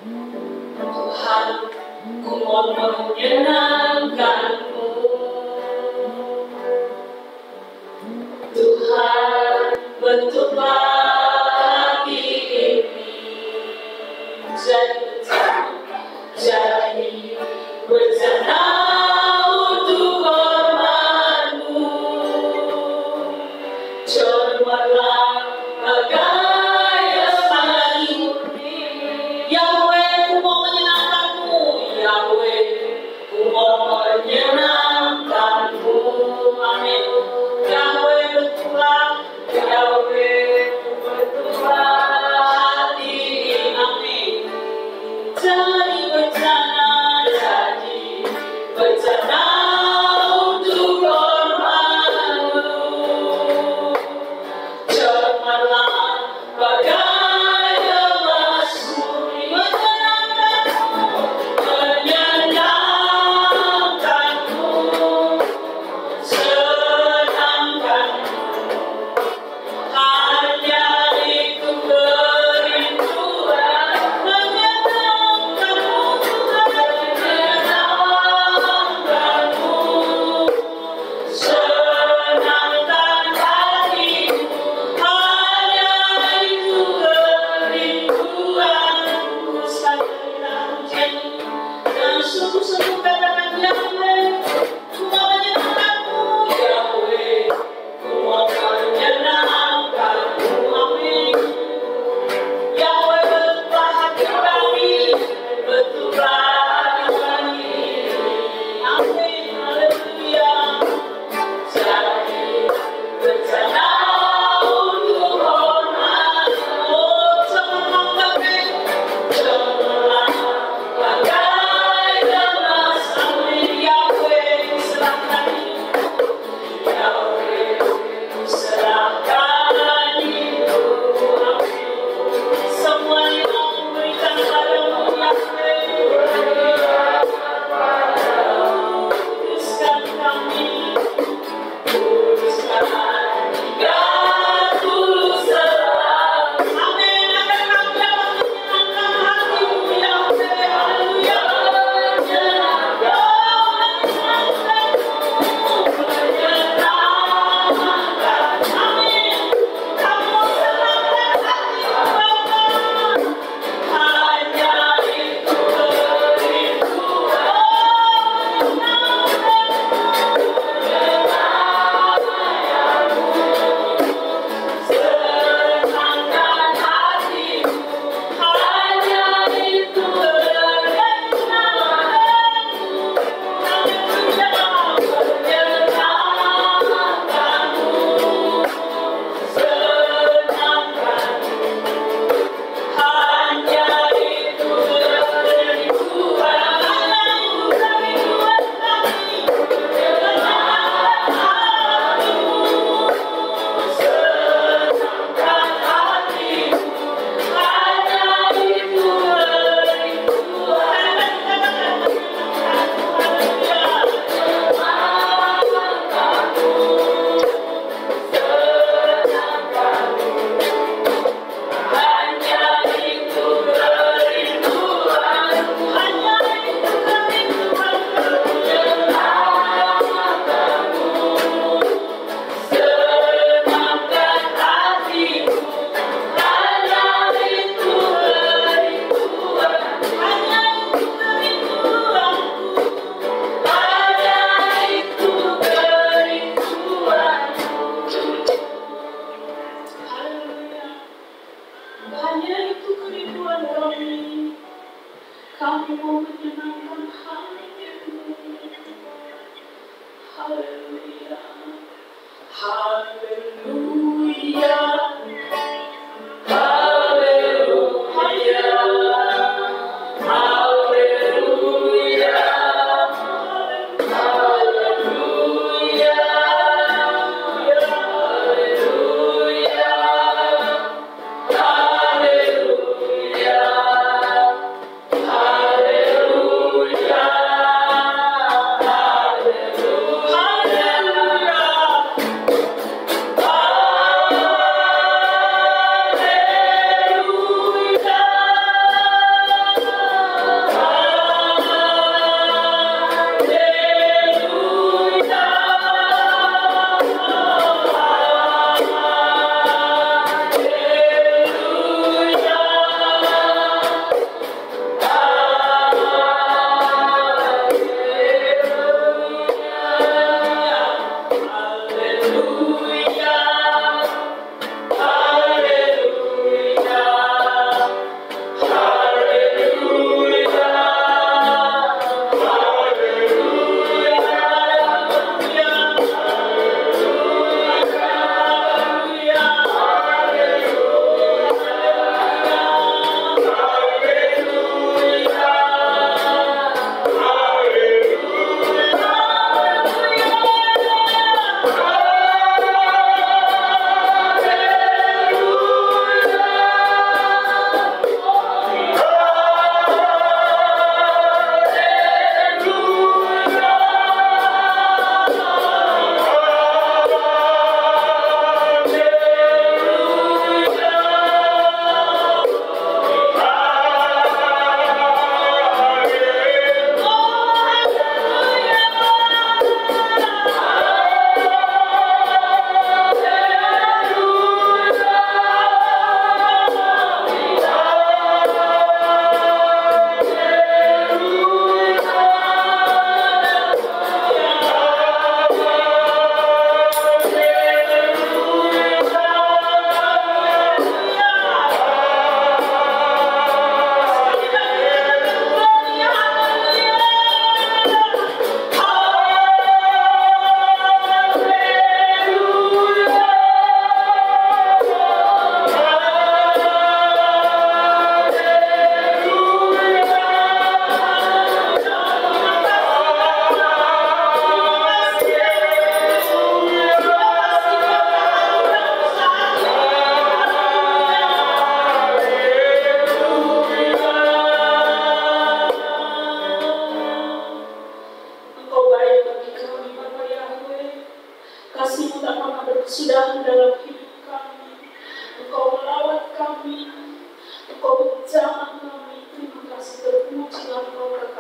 Tuhan, ku mau menyenangkan-Mu. Tuhan, bentuklah hati ini jadi bencana untuk hormat-Mu. Cermatlah bagai remah murni, Yahweh, ku mau menyenangkan-Mu. Yahweh, ku mau menyenangkan-Mu. Amin. Yahweh, bentuklah hati ini. Amin. Jadi bencana untuk hormat-Mu. Cermatlah bagai emas murni, menyenangkan-Mu, senangkan-Mu. Hanya itu kerinduan, menyenangkan-Mu, senangkan hatiku. Hanya itu kerinduanku. Sekalian ujian dan sungguh-sungguh katakan, Yahweh, ku mau menyenangkan-Mu. Yahweh, ku mau menyenangkan-Mu. Amin. Yahweh, bentuklah hati kami, bentuklah hati kami. Amin. Haleluya. Jadi bencana untuk hormat-Mu. Cemerlang bagai emas. Amin. Yahweh, serahkan hidup. Yahweh, serahkan hidup. Amin. Semua yang aku berikan padamu, Yahweh. Kuduskan kami, kuduskan hingga tulus serah. Amin. Akan kami dapat menyenangkan hati-Mu, Yahweh. Haleluya. Menyenangkan. Amin. Kamu senangkan hati-Mu, Bapa. Hanya itu kerinduan. Senangkan hatiku. Hanya itu kerinduanku. Haleluya. Menyenangkan-Mu, senangkan. Hanya itu kerinduan. Hanya itu kerinduan kami. Menyenangkan hati-Mu, senangkan hatiku. Hanya itu kerinduan. Haleluya. Menyenangkan-Mu, senangkan. Hanya itu kerinduanku. Hanya itu kerinduanku. Menyenangkan-Mu, senangkan hatiku. Hanya itu kerinduan. Hanya itu kerinduanku. Hanya itu kerinduanku. Haleluya. Hanya itu kerinduan kami. Kami mau menyenangkan hati-Mu. Haleluya. Haleluya. Haleluya. Haleluya. Haleluya. Haleluya. Haleluya. Haleluya.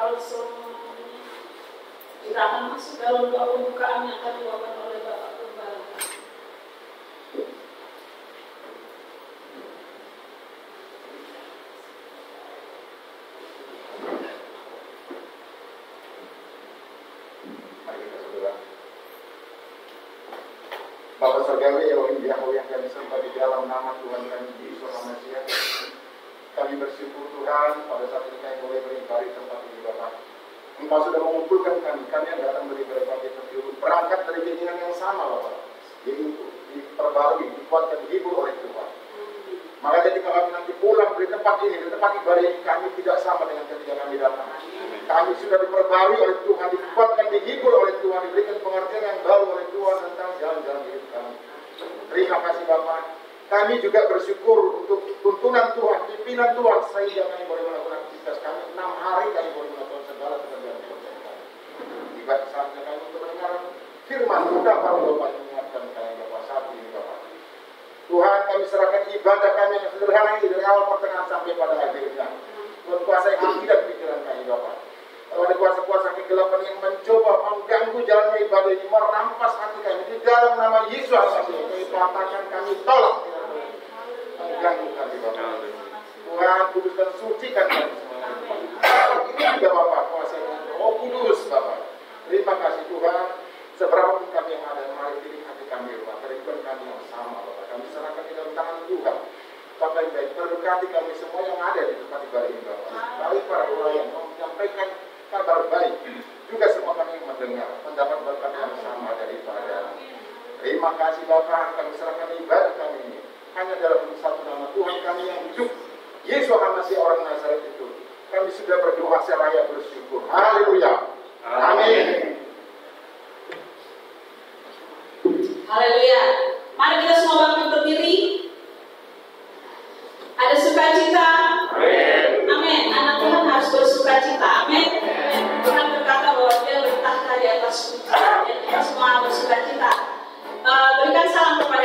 Kita akan masuk dalam doa pembukaan yang akan dibawakan oleh Bapak Gembala. Bapa Surgawi, Elohim Yahweh yang kami sembah di dalam nama Tuhan kami Yesus Mesias. Kami bersyukur Tuhan pada saat ini kami boleh beribadah di tempat ini Bapak. Engkau sudah mengumpulkan kami yang datang dari berbagai penjuru, berangkat dari keinginan yang sama Bapak, yaitu diperbarui, dikuatkan, dihibur oleh Tuhan. Maka ketika kami nanti pulang dari tempat ini, dari tempat ibadah ini, kami tidak sama dengan ketika kami datang. Kami sudah diperbarui oleh Tuhan, dikuatkan, dihibur oleh Tuhan, diberikan pengertian yang baru oleh Tuhan tentang jalan-jalan hidup kami. Terima kasih Bapak. Kami juga bersyukur untuk tuntunan Tuhan, pimpinan Tuhan, sehingga kami boleh melakukan aktivitas kami. 6 hari kami boleh melakukan segala pekerjaan kami. Tiba saatnya kami untuk mendengar firman, mudah Bapak mengingatkan kami Bapak saat ini Bapak. Tuhan, kami serahkan ibadah kami yang sederhana ini dari awal pertengahan sampai pada akhirnya. Tuhan kuasai hati dan pikiran kami Bapak. Kalau ada kuasa-kuasa kegelapan yang mencoba mengganggu jalannya ibadah ini, merampas hati kami di dalam nama Yesus kami katakan, kami tolak mengganggu kami Bapak. Tuhan, kuduskan, sucikan kami semua. Ini juga Bapak kuasai Oh Kudus Bapak. Terima kasih Tuhan. Seberapa pun kami yang ada, mari pilih hati kami Bapak. Rinduan kami yang sama Bapak. Kami serahkan di dalam tangan Tuhan. Bapak yang baik, berkati kami semua yang ada di tempat ibadah ini Bapak. Baik para pelayan mau menyampaikan kabar baik. Juga semua kami yang mendengar, mendapat berkat yang sama daripada. Terima kasih Bapak, kami serahkan ibadah kami ini hanya dalam satu nama Tuhan kami yang hidup, Yesus Masih orang Nazaret itu. Kami sudah berdoa seraya bersyukur. Haleluya. Amin. Haleluya. Mari kita semua bangkit berdiri. Ada sukacita. Amin. Anak Tuhan harus bersukacita. Amin. Tuhan berkata bahwa Dia bertahta di atas bumi. Kita semua bersukacita. Berikan salam kepada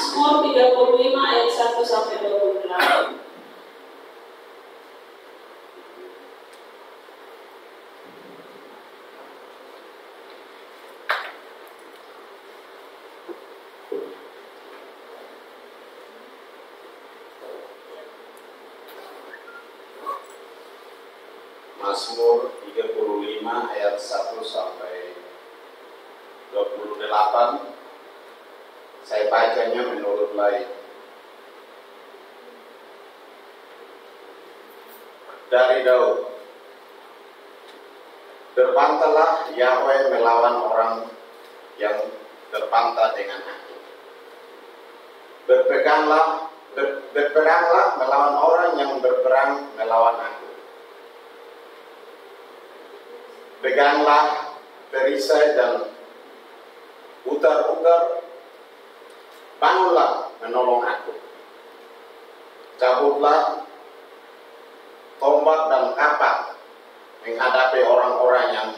Mazmur 35 ayat 1 sampai 28. Mazmur 35 ayat 1 sampai 28. Saya bacanya menurut lain. Dari Daud. Berbantalah Yahweh melawan orang yang berbantah dengan aku. Berperanglah melawan orang yang berperang melawan aku. Peganglah perisai dan utar-utar, bangunlah menolong aku. Cabutlah tombak dan kapak menghadapi orang-orang yang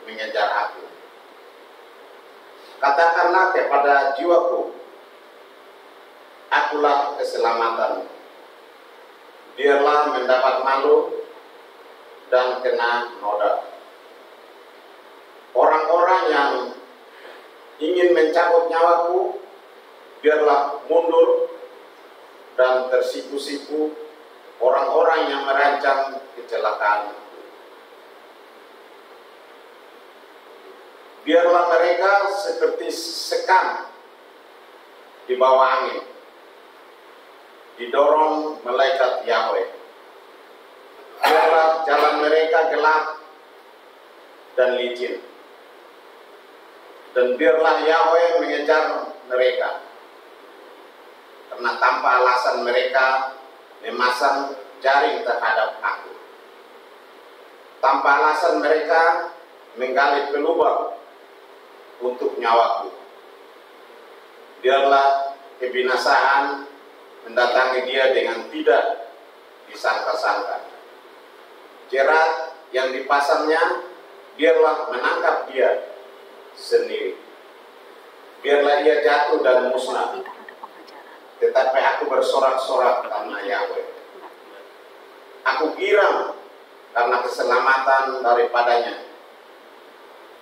mengejar aku. Katakanlah kepada jiwaku, akulah keselamatan. Biarlah mendapat malu dan kena noda. Orang-orang yang ingin mencabut nyawaku, biarlah mundur dan tersipu-sipu orang-orang yang merancang kecelakaan. Biarlah mereka seperti sekam di bawah angin, didorong malaikat Yahweh. Biarlah jalan mereka gelap dan licin. Dan biarlah Yahweh mengejar mereka, karena tanpa alasan mereka memasang jaring terhadap aku. Tanpa alasan mereka menggali pelubang untuk nyawaku. Biarlah kebinasaan mendatangi dia dengan tidak disangka-sangka. Jerat yang dipasangnya biarlah menangkap dia sendiri. Biarlah ia jatuh dan musnah. Tetapi aku bersorak-sorak karena Yahweh. Aku girang karena keselamatan daripadanya.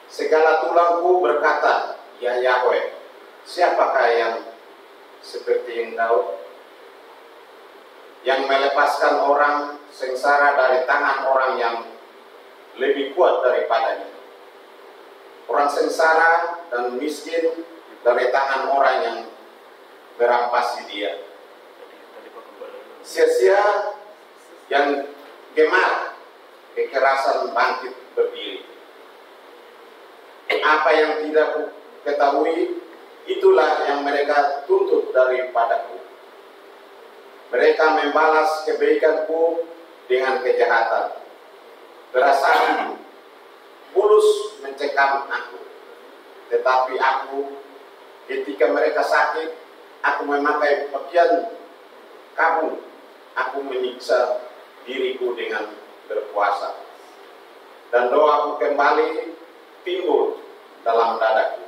Segala tulangku berkata, ya Yahweh, siapakah yang seperti Engkau, yang melepaskan orang sengsara dari tangan orang yang lebih kuat daripadanya. Orang sengsara dan miskin dari tangan orang yang merampasi dia. Sia-sia yang gemar kekerasan bangkit berdiri. Apa yang tidak ketahui, itulah yang mereka tuntut daripadaku. Mereka membalas kebaikanku dengan kejahatan. Berasal bulus mencekam aku. Tetapi aku, ketika mereka sakit, aku memakai pakaian kabung. Aku menyiksa diriku dengan berpuasa. Dan doaku kembali timbul dalam dadaku.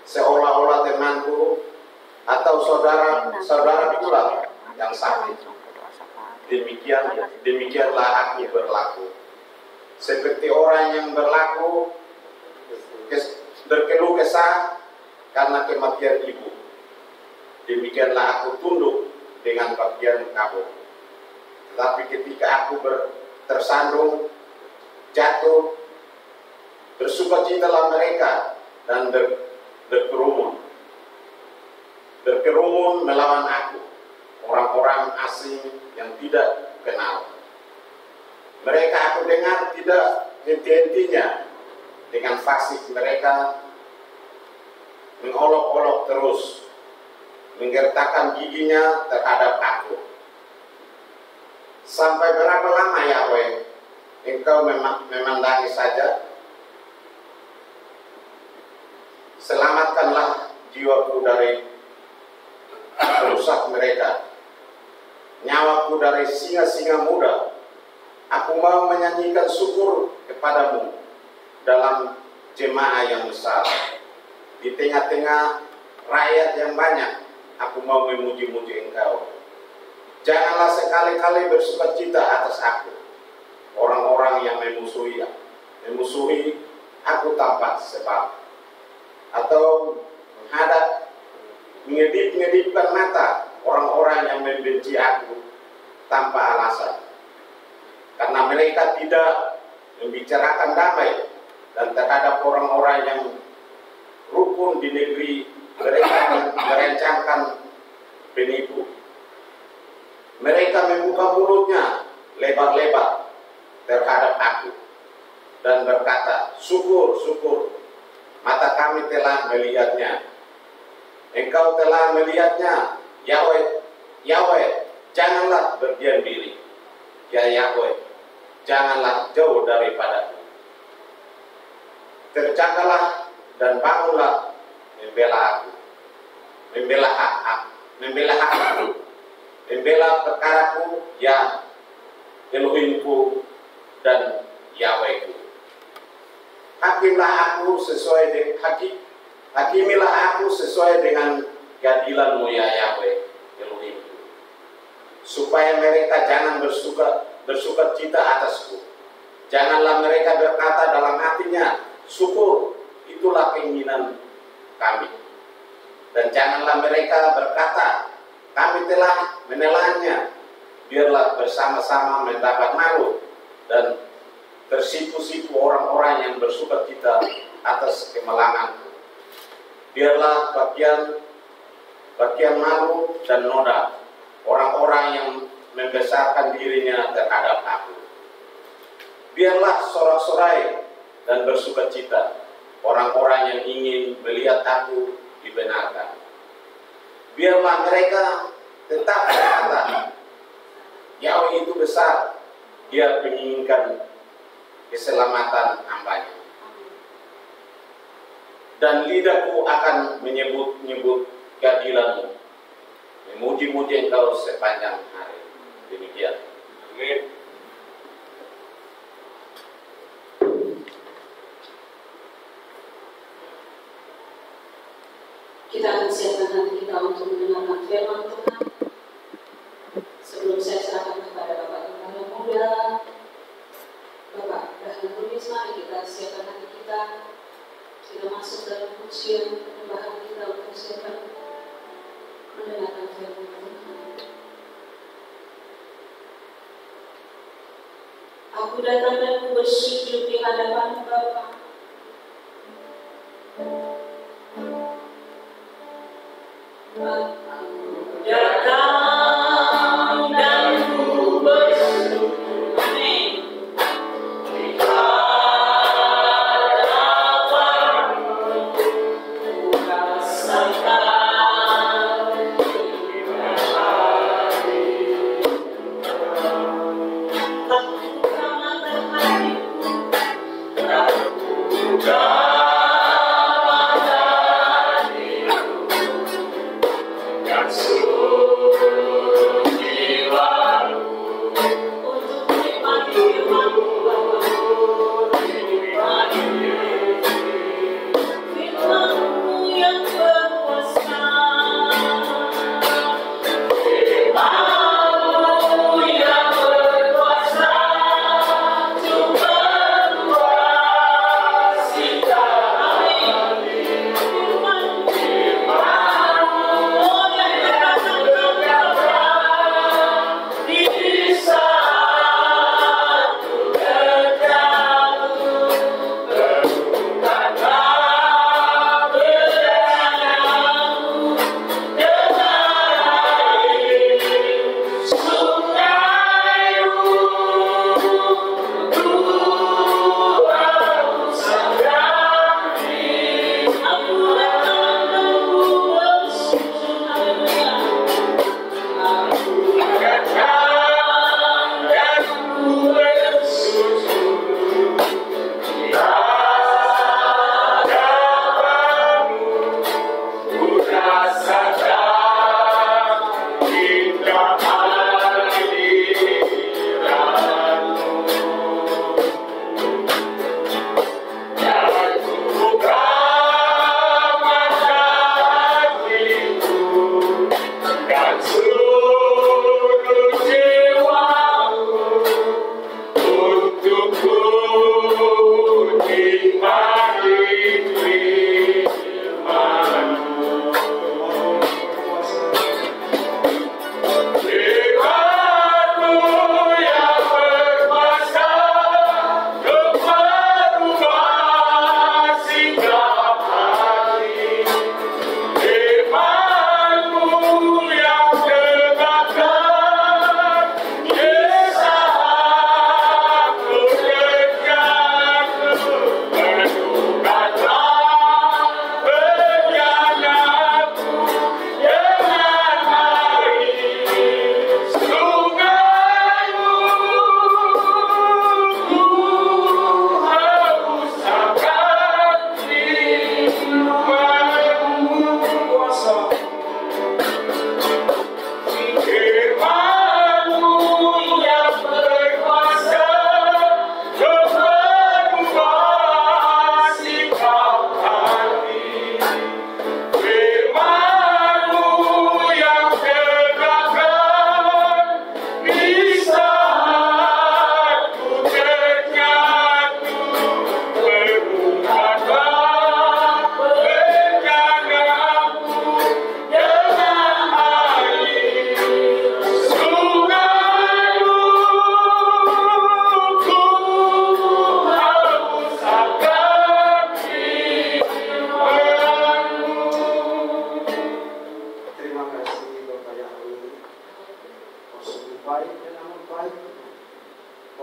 Seolah-olah temanku atau saudara pula yang sakit. Demikianlah aku berlaku. Seperti orang yang berkeluh kesah karena kematian ibu. Demikianlah aku tunduk dengan pakaian kabung. Tetapi ketika aku tersandung, jatuh, bersukacitalah mereka dan berkerumun melawan aku, orang-orang asing yang tidak kenal. Mereka aku dengar tidak henti-hentinya dengan fasih mereka mengolok-olok terus, menggertakkan giginya terhadap aku. Sampai berapa lama Yahweh Engkau memandangi saja? Selamatkanlah jiwaku dari rusak mereka, nyawaku dari singa-singa muda. Aku mau menyanyikan syukur kepadamu dalam jemaah yang besar. Di tengah-tengah rakyat yang banyak, aku mau memuji-muji Engkau. Janganlah sekali-kali bersukacita atas aku, orang-orang yang memusuhi aku tanpa sebab, atau mengedip-ngedipkan mata orang-orang yang membenci aku tanpa alasan. Karena mereka tidak membicarakan damai dan terhadap orang-orang yang rukun di negeri mereka merencanakan penipu. Mereka membuka mulutnya lebar-lebar terhadap aku dan berkata, syukur, syukur, mata kami telah melihatnya. Engkau telah melihatnya, Yahweh, Yahweh, janganlah berdiam diri. Ya Yahweh, janganlah jauh daripadaku. Terjagalah dan bangunlah membela aku, membela hak aku, membela perkaraku, ya Elohimku dan Yahwehku. Hakimilah aku sesuai dengan keadilanmu, ya Yahweh Elohimku, supaya mereka jangan bersuka cita atasku. Janganlah mereka berkata dalam hatinya, syukur, itulah keinginan kami. Dan janganlah mereka berkata, kami telah menelannya. Biarlah bersama-sama mendapat malu dan tersipu-sipu orang-orang yang bersuka cita atas kemelanganku. Biarlah bagian malu dan noda orang-orang yang membesarkan dirinya terhadap aku. Biarlah sorak-sorai dan bersuka cita orang-orang yang ingin melihat aku dibenarkan. Biarlah mereka tetap berkata, Yahweh itu besar, Dia menginginkan keselamatan hambanya. Dan lidahku akan menyebut-nyebut keadilanmu, memuji-muji Engkau sepanjang hari. Demikian. Amin. Kita akan siapkan hati kita untuk mendengarkan firman Tuhan. Sebelum saya serahkan kepada Bapak Gembala yang muda, Bapak Dahlan Lubis, mari kita siapkan hati kita. Kita masuk dalam pujian penyembahan kita untuk siapkan mendengarkan firman Tuhan. Aku datang dan ku bersujud di hadapan Bapa. Aku datang dan ku bersujud, amin, di hadapan-Mu, ku rasakan hati. Aku ramatkan hatiku, aku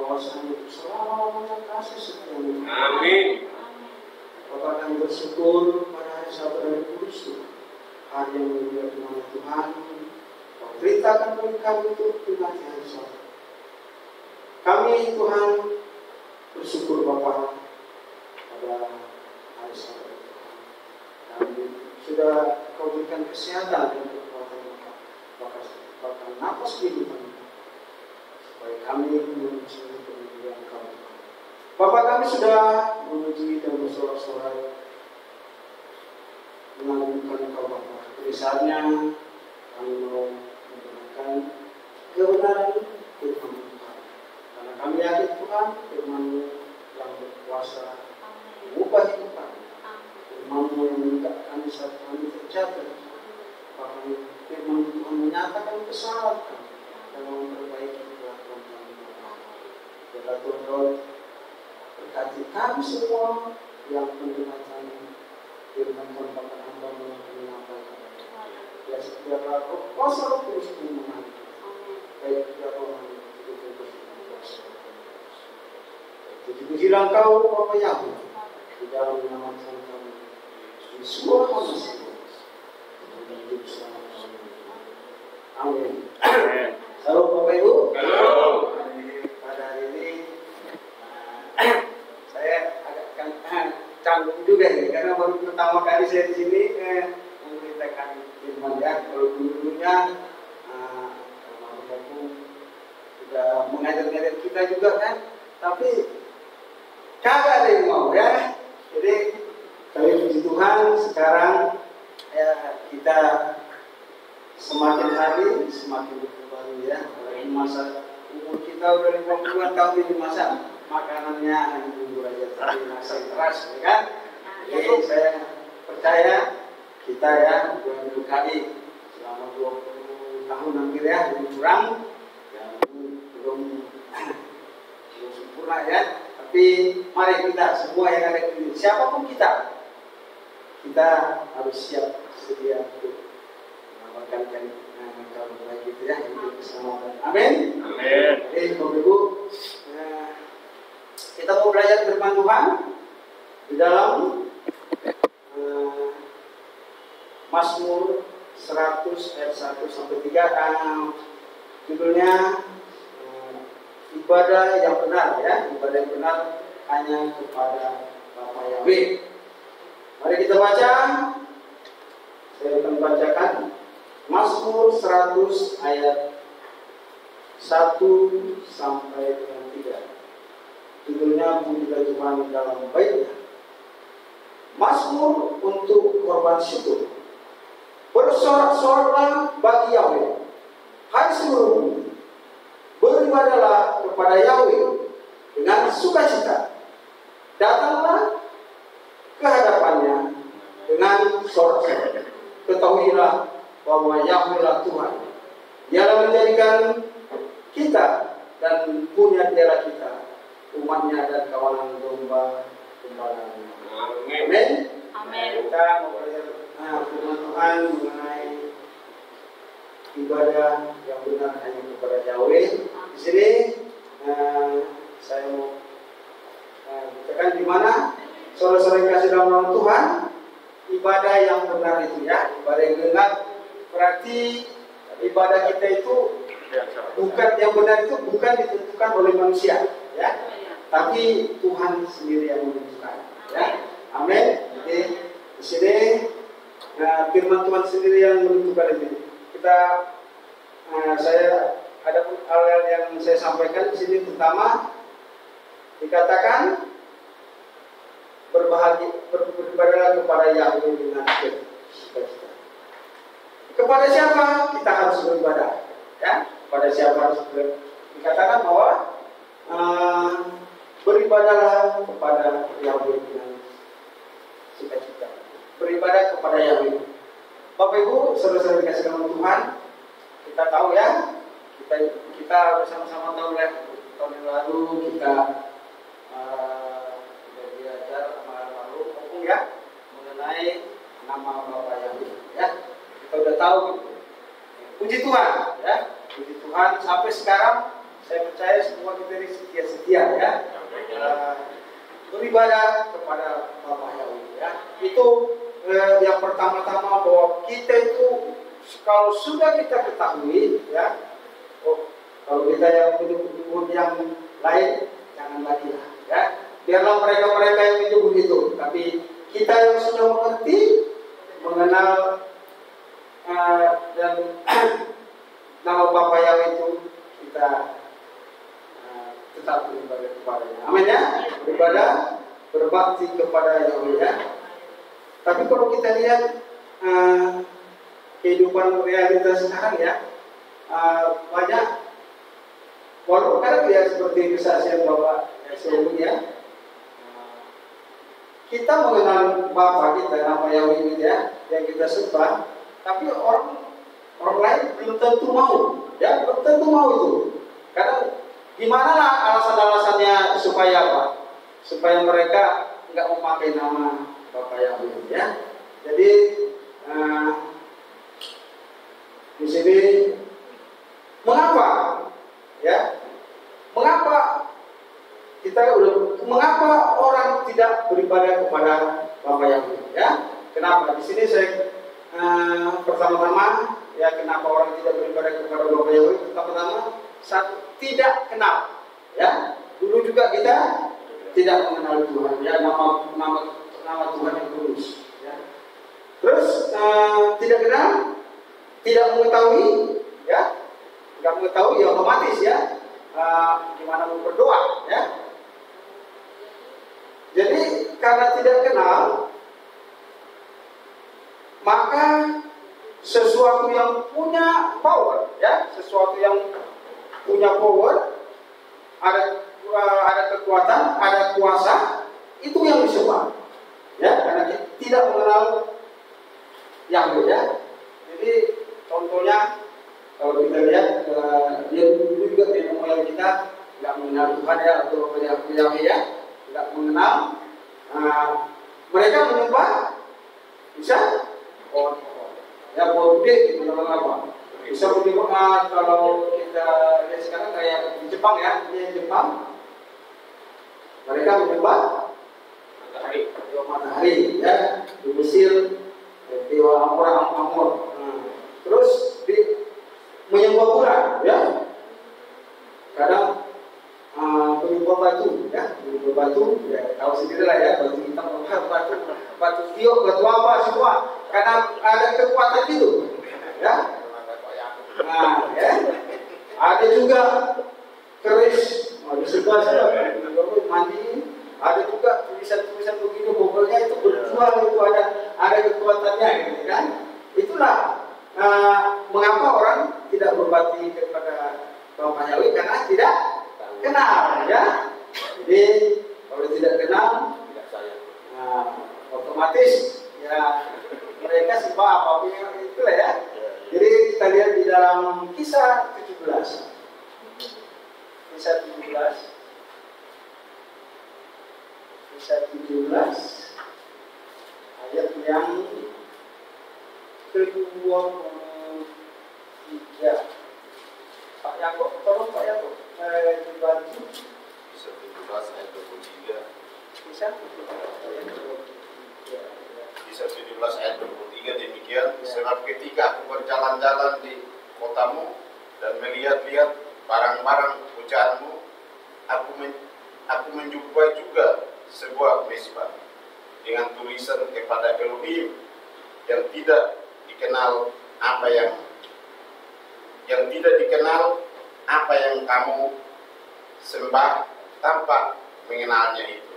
kawasan itu selama kasih setia. Amin. Bapak kami bersyukur pada hari Sabat dan Kudus itu, hari yang mulia di mana Tuhan beritakan bagi kami untuk menikmati hari Sabat. Kami Tuhan bersyukur Bapak pada hari Sabat Tuhan. Kami sudah Kau berikan kesehatan dan kekuatan bahkan nafas kehidupan supaya kami memuji kemuliaan Kau. Bapak kami sudah memuji dan bersorak-sorai mengagungkan Kau Bapak. Tulisannya kami mau menggunakan kebenaran firman Tuhan. Karena kami yakin Tuhan firman-Mu yang berkuasa mengubah hidup kami. Firman-Mu yang meningkatkan kami saat kami terjatuh. Bahkan firman Tuhan menyatakan kesalahan kami dan memperbaiki kelakuan kami. Biarlah Tuhan berkati kami semua yang mendengarkan firman Tuhan Bapak hamba-Mu yang kami nyampaikan. Ya setiap kuasa Roh Kudus menemani. Baik setiap orang itu berkuasa. Puji-pujilah Kau Bapa Yahweh di dalam nama Tuhan kami. Yesus Kristus. Amin. Salam Bapak Ibu. Pada hari ini saya agak canggung juga ini karena baru pertama kali saya di sini memberitakan firman ya. Kalau dulunya aku sudah mengajar-ngajar kita juga kan, tapi kagak ada yang mau ya. Jadi kami puji Tuhan sekarang ya, kita semakin hari semakin berkembang ya. Masa umur kita udah 50-an tahun ini masa makanannya hanya bumbu aja tapi nasi keras ya kan. Jadi saya percaya kita ya dua kali selama 20 tahun hampir ya lebih kurang ya, belum sempurna ya. Tapi mari kita semua yang ada di sini, siapapun kita harus siap sedia untuk mendapatkan kalau baik gitu ya, untuk keselamatan. Amin. Amin. Jadi Bapak Ibu, kita mau belajar firman Tuhan di dalam Mazmur 100 ayat 1 sampai 3. Judulnya ibadah yang benar ya, ibadah yang benar hanya kepada Bapa Yahweh. Mari kita baca. Saya akan bacakan Mazmur 100 ayat 1 sampai dengan 3. Judulnya Pujilah Tuhan dalam baitnya. Mazmur untuk korban syukur. Bersorak-soraklah bagi Yahweh, hai seluruh bumi. Beribadahlah kepada Yahweh dengan sukacita. Datanglah ke hadapannya dengan sorak-sorai. Ketahuilah bahwa Yahweh lah Tuhan. Dialah menjadikan kita dan punya dialah kita, umatnya dan kawanan domba gembala. Amin. Amin. Kita mau belajar firman Tuhan mengenai ibadah yang benar hanya kepada Yahweh. Di sini saya mau katakan di mana saudara-saudara kasih dalam nama Tuhan, ibadah yang benar itu ya, ibadah yang benar berarti ibadah kita itu bukan yang benar itu bukan ditentukan oleh manusia ya, tapi Tuhan sendiri yang menentukan ya. Amin. Jadi di sini firman Tuhan sendiri yang menentukan ini. Saya ada hal yang saya sampaikan di sini. Pertama dikatakan berbadahlah kepada Yahweh dengan sukacita. Kepada siapa kita harus beribadah? Ya, kepada siapa harus dikatakan bahwa beribadahlah kepada Yahweh dengan sukacita. Beribadah kepada Yahweh. Bapak Ibu, saudara-saudara dikasih dalam Tuhan, kita tahu ya, kita bersama-sama tahu ya, tahun yang lalu kita belajar lalu ya mengenai nama Bapa Yahweh ya. Kita udah tahu gitu. Puji Tuhan ya, puji Tuhan sampai sekarang saya percaya semua kita ini setia ya, beribadah kepada Bapak Yahweh ya. Itu yang pertama-tama bahwa kita itu kalau sudah kita ketahui ya, kalau kita yang menyebut yang lain jangan lagi lah ya. Biarlah mereka yang menyebut itu, tapi kita yang sudah mengerti, mengenal dan nama Bapak Yahweh itu kita tetap beribadah kepadanya. Amin ya. Beribadah, berbakti kepada Yahweh ya. Tapi kalau kita lihat kehidupan realitas sekarang ya, banyak walaupun kadang ya seperti kesaksian Bapak sebelumnya, kita mengenal Bapa kita, nama Yahweh ya, yang kita sembah, tapi orang lain belum tentu mau, ya belum tentu mau itu. Karena gimana lah alasan-alasannya supaya apa? Supaya mereka nggak memakai nama Bapa Yahweh ya. Jadi di sini mengapa? Ya, mengapa mengapa orang tidak beribadah kepada Bapa Yahweh? Ya, kenapa? Di sini saya pertama-tama ya, kenapa orang tidak beribadah kepada Bapa Yahweh? Pertama-tama, satu, tidak kenal. Ya, dulu juga kita tidak mengenal Tuhan. Ya, nama Tuhan yang kudus. Ya. Terus tidak kenal, tidak mengetahui, ya, nggak mengetahui ya otomatis ya. Gimana mau berdoa ya. Jadi karena tidak kenal, maka sesuatu yang punya power ya, sesuatu yang punya power, ada kekuatan, ada kuasa, itu yang disembah ya, karena tidak mengenal Yahweh ya. Jadi contohnya kalau kita lihat dia dulu juga di moyang kita nggak mengenal Tuhan ya, atau Yahweh ya, nggak mengenal. Mereka menyembah bisa ya boleh gitu, apa bisa menyembah. Kalau kita lihat sekarang kayak di Jepang ya, di Jepang mereka menyembah matahari ya, di Mesir dewa Amor. Terus menyembah bulan ya, kadang menyembah batu ya, menyembah batu ya, tahu sendiri lah ya, batu hitam, batu tiok, batu apa semua, karena ada kekuatan itu ya. Nah ya, ada juga keris di sebelah sana mandi, ada juga tulisan-tulisan begini, pokoknya itu berjual, itu ada kekuatannya gitu kan. Itulah mengapa orang tidak berbakti kepada Bapak Yahweh, karena tidak kenal ya. Jadi kalau tidak kenal, otomatis ya mereka sembah apapun yang itulah ya. Jadi kita lihat di dalam Kisah 17 ayat yang ke-23. Pak Yakob, tolong Pak Yakob dibantu. Kisah 17 ayat 23. Kisah 17 ayat 23. Kisah 17 ayat 23 demikian, sebab ketika aku berjalan-jalan di kotamu dan melihat-lihat barang-barang pujaanmu, aku menjumpai juga sebuah mezbah dengan tulisan kepada Elohim yang tidak dikenal apa yang kamu sembah tanpa mengenalnya itu.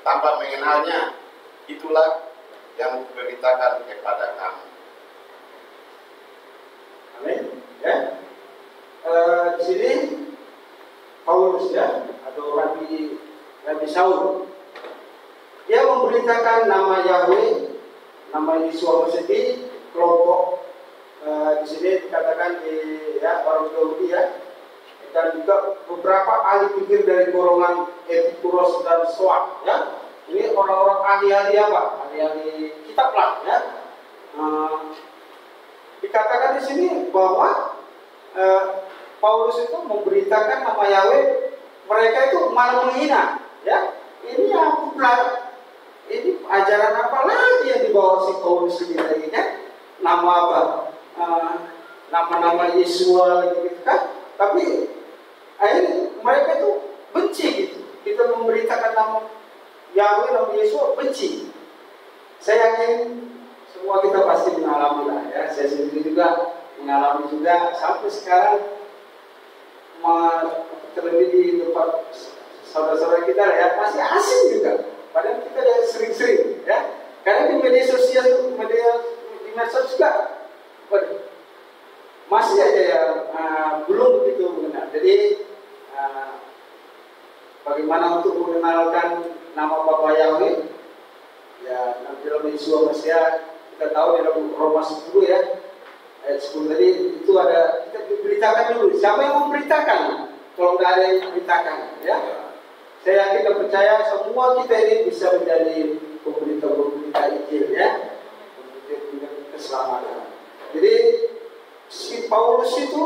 Tanpa mengenalnya, itulah yang kuberitakan kepada kamu. Amin. Ya. Di sini Paulus ya, atau Rabi Saul, dia memberitakan nama Yahweh, nama Yeshua Mesih, kelompok di sini dikatakan di ya, orang Yahudi ya, dan juga beberapa ahli pikir dari golongan Epikuros dan Stoa ya. Ini orang-orang ahli-ahli apa? Ahli-ahli kitab lah ya. Dikatakan di sini bahwa Paulus itu memberitakan nama Yahweh, mereka itu malah menghina, ya. Ini ini ajaran apa lagi yang dibawa si Paulus ini lagi kan? Nama apa? Nama-nama Yesua gitu kan? Tapi akhirnya mereka itu benci gitu. Kita memberitakan nama Yahweh, nama Yesua, benci. Saya yakin semua kita pasti mengalami lah, ya. Saya sendiri juga mengalami juga sampai sekarang, terlebih di tempat saudara-saudara kita ya, masih asing juga. Padahal kita ya sering-sering, ya. Karena di media sosial, di medsos juga, masih aja yang belum begitu mengenal. Jadi bagaimana untuk mengenalkan nama Bapa Yahweh? Ya, dalam Yesua Mesias kita tahu di dalam Roma 10 ya, ayat 10 tadi itu ada, kita diberitakan dulu. Siapa yang memberitakan? Kalau nggak ada yang memberitakan, ya. Saya yakin dan percaya semua kita ini bisa menjadi pemberita Injil, ya, pemberita keselamatan. Jadi si Paulus itu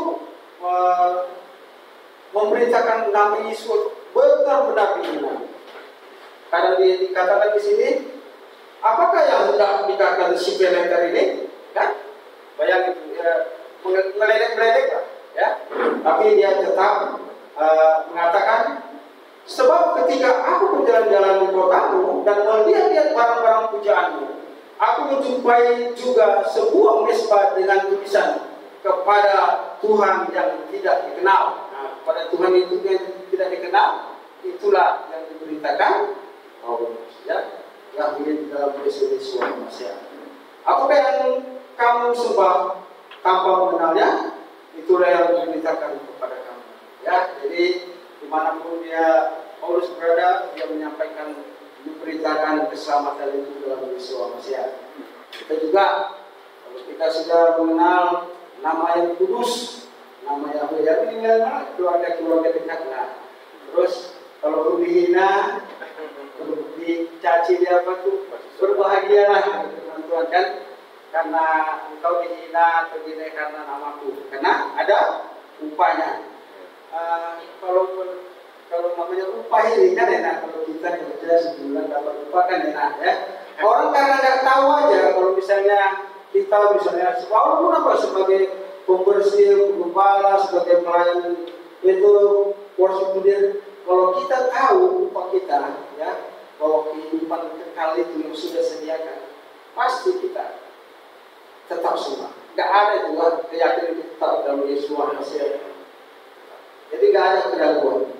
memberitakan nama Yesus benar-benar benar. Karena dikatakan di sini, apakah yang hendak dikatakan si Peter ini? Kan? Bayangin itu, ya, meledek-meledek lah, ya. Tapi dia tetap mengatakan, sebab ketika aku berjalan-jalan di kotamu dan melihat-lihat barang-barang pujaanmu, aku menjumpai juga sebuah mesbah dengan tulisan kepada Tuhan yang tidak dikenal. Nah, pada Tuhan itu yang tidak dikenal, itulah yang diberitakan Paulus, ya. Yang di dalam Yesus Mesias. Apakah yang kamu sembah tanpa mengenalnya? Itulah yang diberitakan kepada kamu. Ya, jadi dimanapun dia Paulus berada, dia menyampaikan, memberitakan keselamatan itu dalam Yesus Mesias. Kita juga, kalau kita sudah mengenal nama yang kudus, nama Yahweh, yang mengenal keluarga-keluarga dekat. Nah, terus kalau dihina, dicaci dia apa tuh, berbahagialah teman-teman kan, karena engkau dihina atau dihina karena namaku, karena ada upahnya. Kalau namanya upah ini kan enak, kalau kita kerja sebulan dapat upah kan enak, ya. Orang karena nggak tahu aja, kalau misalnya kita walaupun apa, sebagai pembersih, pengembala, sebagai pelayan itu worship leader, kalau kita tahu upah kita, ya, bahwa kehidupan kekal itu yang sudah sediakan, pasti kita tetap semua. Gak ada juga keyakinan kita tetap dalam Yesus Mesias. Jadi gak ada keraguan.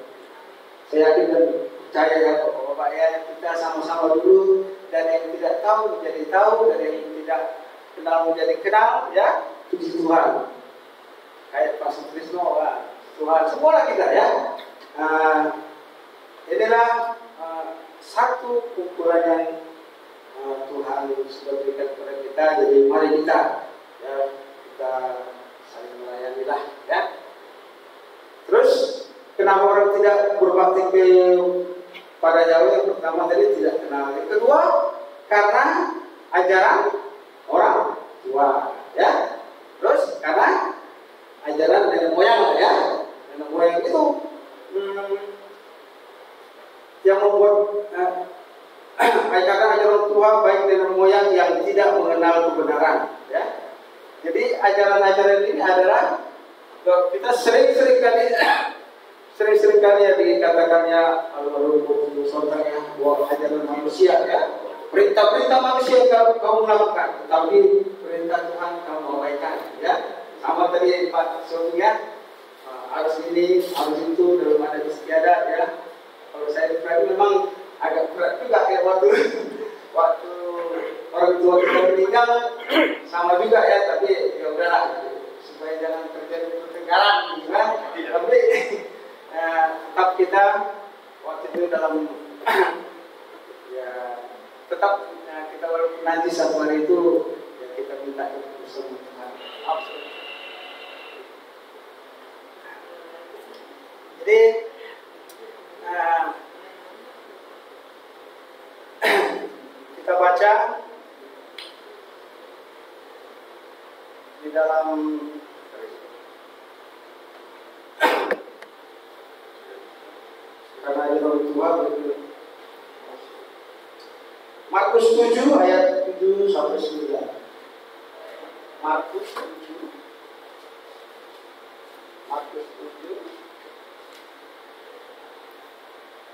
Saya yakin dan percaya ya Bapak ya, kita sama-sama dulu, dan yang tidak tahu menjadi tahu, dan yang tidak kenal menjadi kenal, ya, puji Tuhan. Kayak Pak Sutrisno, Tuhan, semua kita ya. Inilah satu kumpulan yang Tuhan sudah berikan kepada kita. Jadi mari kita, ya, kita saling melayanilah, ya. Terus kenapa orang tidak berbakti pada Yahweh? Yang pertama tadi tidak kenal. Yang kedua, karena ajaran orang tua, ya. Terus karena ajaran nenek moyang, ya. Nenek moyang itu yang membuat karena ajaran Tuhan baik nenek moyang yang tidak mengenal kebenaran, ya. Jadi ajaran-ajaran ini adalah kita sering-sering kali ya dikatakannya ajaran manusia, ya. Perintah-perintah manusia kamu lakukan, tetapi perintah Tuhan kamu abaikan, ya. Sama tadi Pak Sofian, harus ini, harus itu, dalam ada istiadat, ya. Kalau saya pribadi memang agak berat juga ya, waktu orang tua kita meninggal sama juga ya, tapi ya udahlah, supaya jangan terjadi pertengkaran, gitu kan. Tapi tetap kita waktu itu dalam ya tetap kita walaupun nanti satu hari itu ya kita minta bersama Tuhan. Jadi kita baca di dalam dari orang tua. Markus 7 ayat 7 sampai 9. Markus 7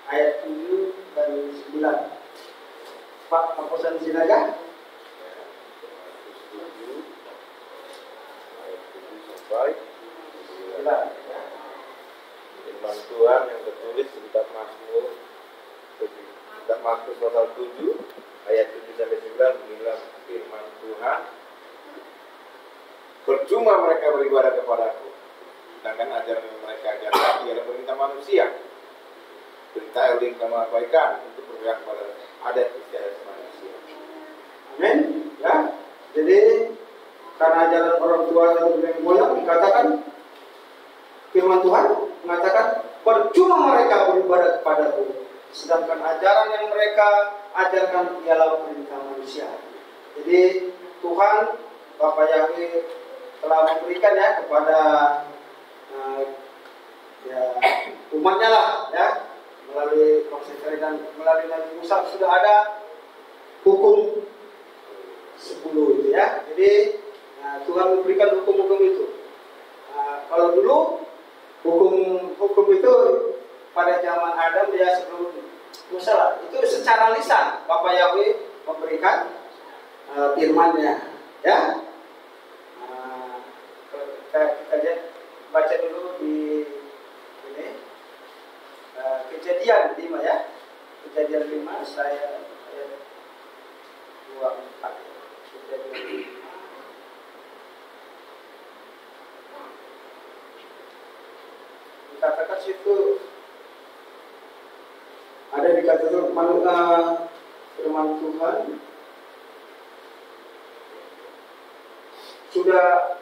ayat 7 dan 9. Pak, apa di sini aja? Baik, firman Tuhan yang tertulis di kitab Markus pasal 7 ayat 7 sampai 9 beginilah firman Tuhan. Percuma mereka beribadah kepadaku, sedangkan ajaran yang mereka ajarkan ialah perintah manusia. Berita yang kamu abaikan untuk berpihak pada adat istiadat manusia. Amin. Ya, jadi karena ajaran orang tua dan nenek moyang dikatakan firman Tuhan mengatakan percuma mereka beribadah kepadaku, sedangkan ajaran yang mereka ajarkan ialah perintah manusia. Jadi Tuhan Bapa Yahweh telah memberikan ya kepada umatnya lah ya, melalui proses dan melalui Nabi Musa sudah ada hukum 10 itu ya. Jadi Tuhan memberikan hukum-hukum itu. Kalau dulu hukum itu pada zaman Adam ya sebelum Musa lah, itu secara lisan Bapa Yahweh memberikan firman-Nya ya. Kita lihat baca dulu di ini Kejadian 5 ya. Kejadian 5 saya ayat 24. Kejadian 5 dikatakan situ ada dikatakan firman Tuhan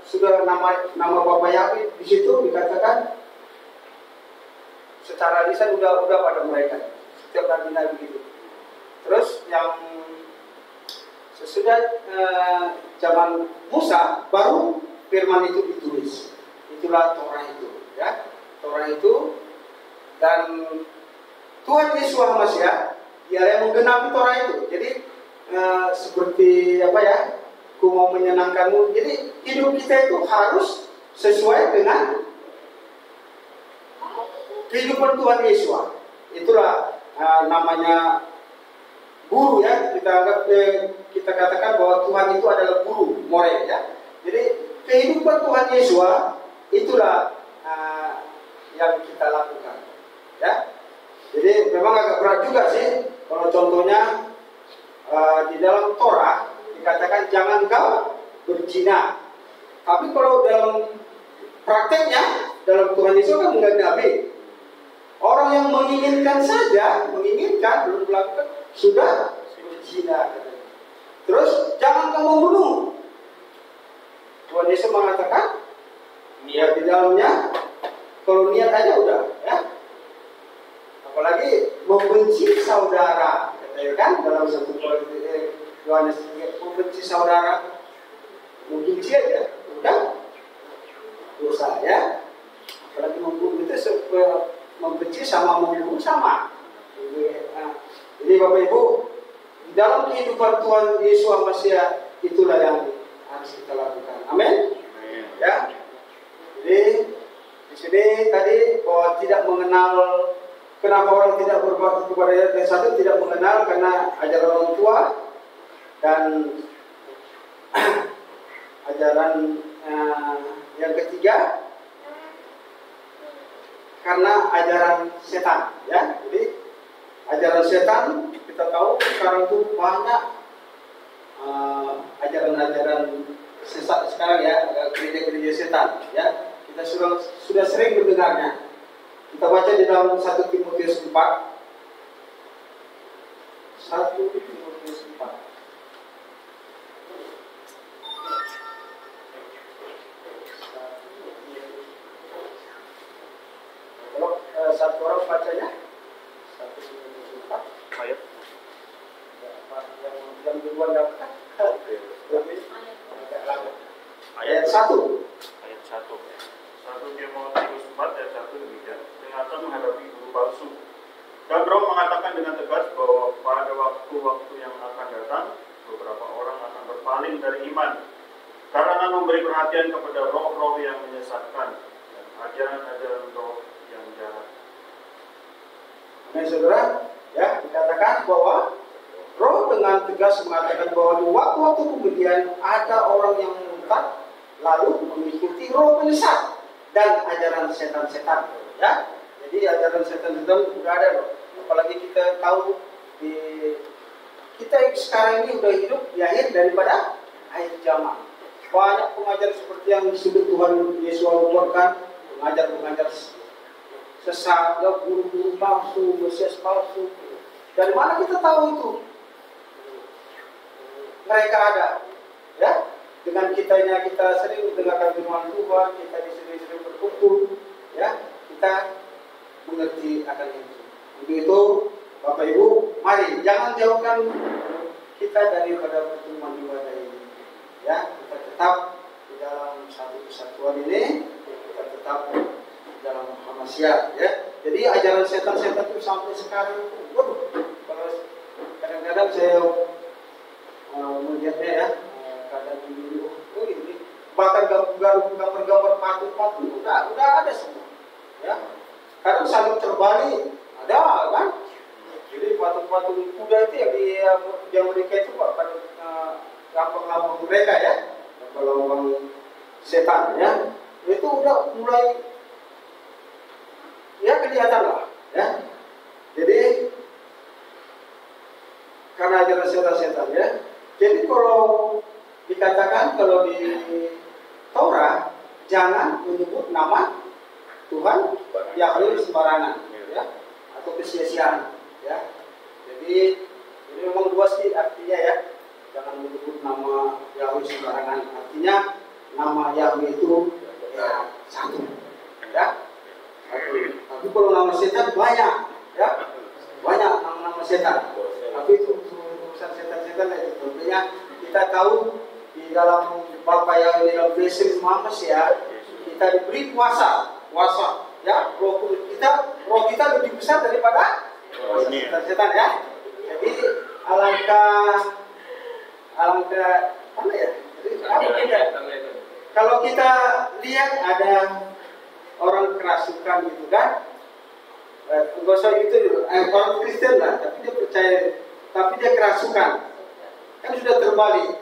sudah nama Bapa Yahweh di situ dikatakan secara lisan udah pada mereka setiap nabi-nabi gitu. Terus yang sesudah zaman Musa baru firman itu ditulis. Itulah Torah itu ya. Torah itu dan Tuhan Yesus Hamasiah dia yang menggenapi Torah itu. Jadi seperti apa ya? Aku mau menyenangkanmu. Jadi hidup kita itu harus sesuai dengan kehidupan Tuhan Yesus. Itulah namanya guru ya. Kita katakan bahwa Tuhan itu adalah guru more ya. Jadi kehidupan Tuhan Yesus itulah yang kita lakukan ya. Jadi memang agak berat juga sih kalau contohnya di dalam Torah dikatakan jangan kau berzina. Tapi kalau dalam prakteknya dalam Tuhan Yesus kan menggenapi. Orang yang menginginkan saja, belum melakukan sudah berzina. Terus jangan kau membunuh. Tuhan Yesus mengatakan niat di dalamnya, kalau niat aja udah ya. Apalagi membenci saudara, kan dalam satu Yohanes membenci saudara, membenci aja udah dosa ya. Apalagi membunuh itu membenci sama membunuh sama. Jadi Bapak Ibu, di dalam kehidupan Tuhan Yesus Hamasiah itulah yang harus kita lakukan. Amin. Ya. Jadi di sini tadi bahwa tidak mengenal, kenapa orang tidak berbakti kepada yang satu, tidak mengenal karena ajaran orang tua dan ajaran yang ketiga karena ajaran setan ya. Jadi ajaran setan kita tahu sekarang itu banyak ajaran-ajaran sesat sekarang ya, gereja-gereja setan ya. Kita sudah sering mendengarnya. Kita baca di dalam 1 Timotius 4. 1 Timotius 4. Kalau satu orang bacanya 1 Timotius 4 ayat yang duluan dapat ayat 1. Ayat 1. 1 Timotius 4 ayat 1 demikian. Peringatan menghadapi guru palsu Dan Roh mengatakan dengan tegas bahwa pada waktu-waktu yang akan datang, beberapa orang akan berpaling dari iman karena memberi perhatian kepada roh-roh yang menyesatkan dan ajaran-ajaran roh yang jahat. Nah, saudara, ya dikatakan bahwa Roh dengan tegas mengatakan bahwa di waktu-waktu kemudian ada orang yang murtad lalu mengikuti roh penyesat dan ajaran setan-setan. Ya, jadi ajaran setan-setan sudah ada loh. Apalagi kita tahu di kita sekarang ini sudah hidup di akhir daripada akhir zaman. Banyak pengajar seperti yang disebut Tuhan Yesus keluarkan, pengajar-pengajar sesat, guru-guru palsu, mesias palsu. Dari mana kita tahu itu? Mereka ada, ya. Dengan kita sering mendengarkan firman Tuhan, kita sering berkumpul, ya. Kita mengerti akan itu. Untuk itu, Bapak Ibu, mari jangan jauhkan kita daripada pertemuan ibadah ini. Ya, kita tetap di dalam satu kesatuan ini, kita tetap di dalam Muhammadiyah, ya. Jadi ajaran setan-setan itu sampai sekarang, kalau kadang-kadang saya melihatnya ya, kadang dulu, ini bahkan gambar-gambar patung-patung udah ada semua, ya. Kadang saling terbalik, ada kan? Jadi patung-patung kuda itu yang mereka itu pada lambang mereka ya, lambang setan ya, itu udah mulai ya kelihatan lah, ya. Jadi karena ajaran setan-setan ya. Jadi kalau dikatakan kalau di Taurat jangan menyebut nama Tuhan Yahweh sembarangan, ya, atau kesia-siaan, ya. Jadi ini memang luas sih artinya ya. Jangan menyebut nama Yahweh sembarangan. Artinya nama Yahweh itu ya satu, ya. Satu. Tapi kalau nama setan banyak, ya, banyak nama setan. Tapi itu urusan setan-setan itu. Tentunya kita tahu di dalam Bapa yang di dalam Yesus Muhammad ya, kita diberi kuasa, ya, roh kita lebih besar daripada setan-setan ya. Jadi alangkah apa ya? Kalau kita lihat ada orang kerasukan gitu kan, enggak usah gitu, orang Kristen lah, tapi dia percaya, tapi dia kerasukan, kan sudah terbalik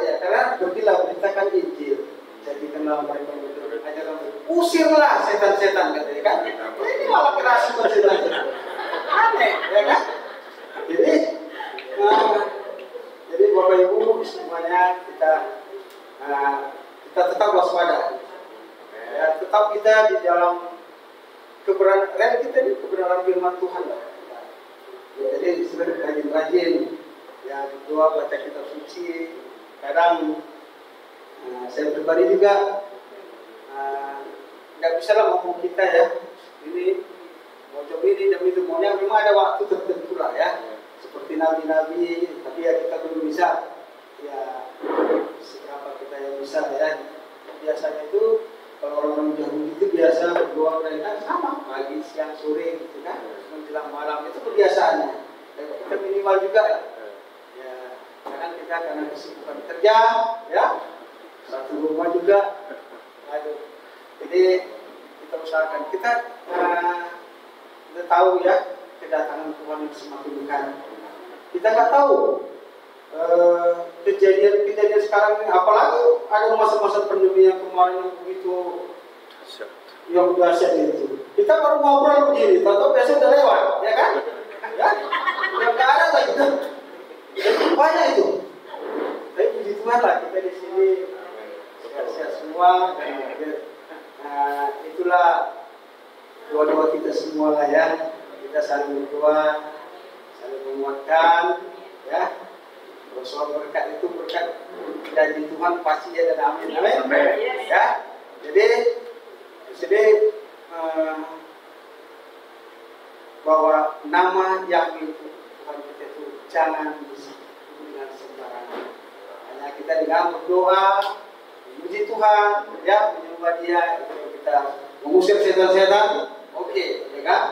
ya, karena beritakan Injil, jadi kenal mereka ajaran, usirlah setan-setan katanya kan, ini malah kerasukan setan-setan, aneh ya kan? Jadi Bapak Ibu semuanya kita tetap waspada, ya, tetap kita di dalam kebenaran kita ini, kebenaran firman Tuhan lah. Ya, jadi sebenarnya rajin-rajin ya berdoa, baca kitab suci. Kadang saya pribadi juga nggak bisa lah ngomong kita ya, ini mau coba ini dan itu maunya, memang ada waktu tertentu lah ya, seperti nabi-nabi, tapi ya kita belum bisa ya seberapa kita yang bisa ya. Biasanya itu kalau orang Yahudi itu biasa berdoa mereka sama pagi, siang, sore gitu kan, menjelang malam, itu kebiasaannya. Dan kita minimal juga ya, kadang kita karena kesibukan kerja ya, satu rumah juga, jadi kita usahakan kita tahu ya kedatangan Tuhan yang semakin dekat. Kita nggak tahu kejadian sekarang ini, apalagi ada masa-masa pandemi yang kemarin yang begitu yang dahsyat itu. Kita baru ngobrol begini, tahu besok udah lewat, ya kan? Ya, yang nggak ada lagi itu. Banyak itu. Tapi puji Tuhan lah kita di sini sehat-sehat semua. Itulah doa-doa kita semua lah ya. Kita saling berdoa, saling menguatkan, ya. Soal berkat itu berkat dari Tuhan pasti ada, amin, amin. Ya, jadi bahwa nama Yahweh Tuhan kita itu jangan disebut dengan sembarangan. Hanya kita dengan berdoa, memuji Tuhan, ya, menyembah Dia, itu kita mengusir setan-setan, oke, ya kan?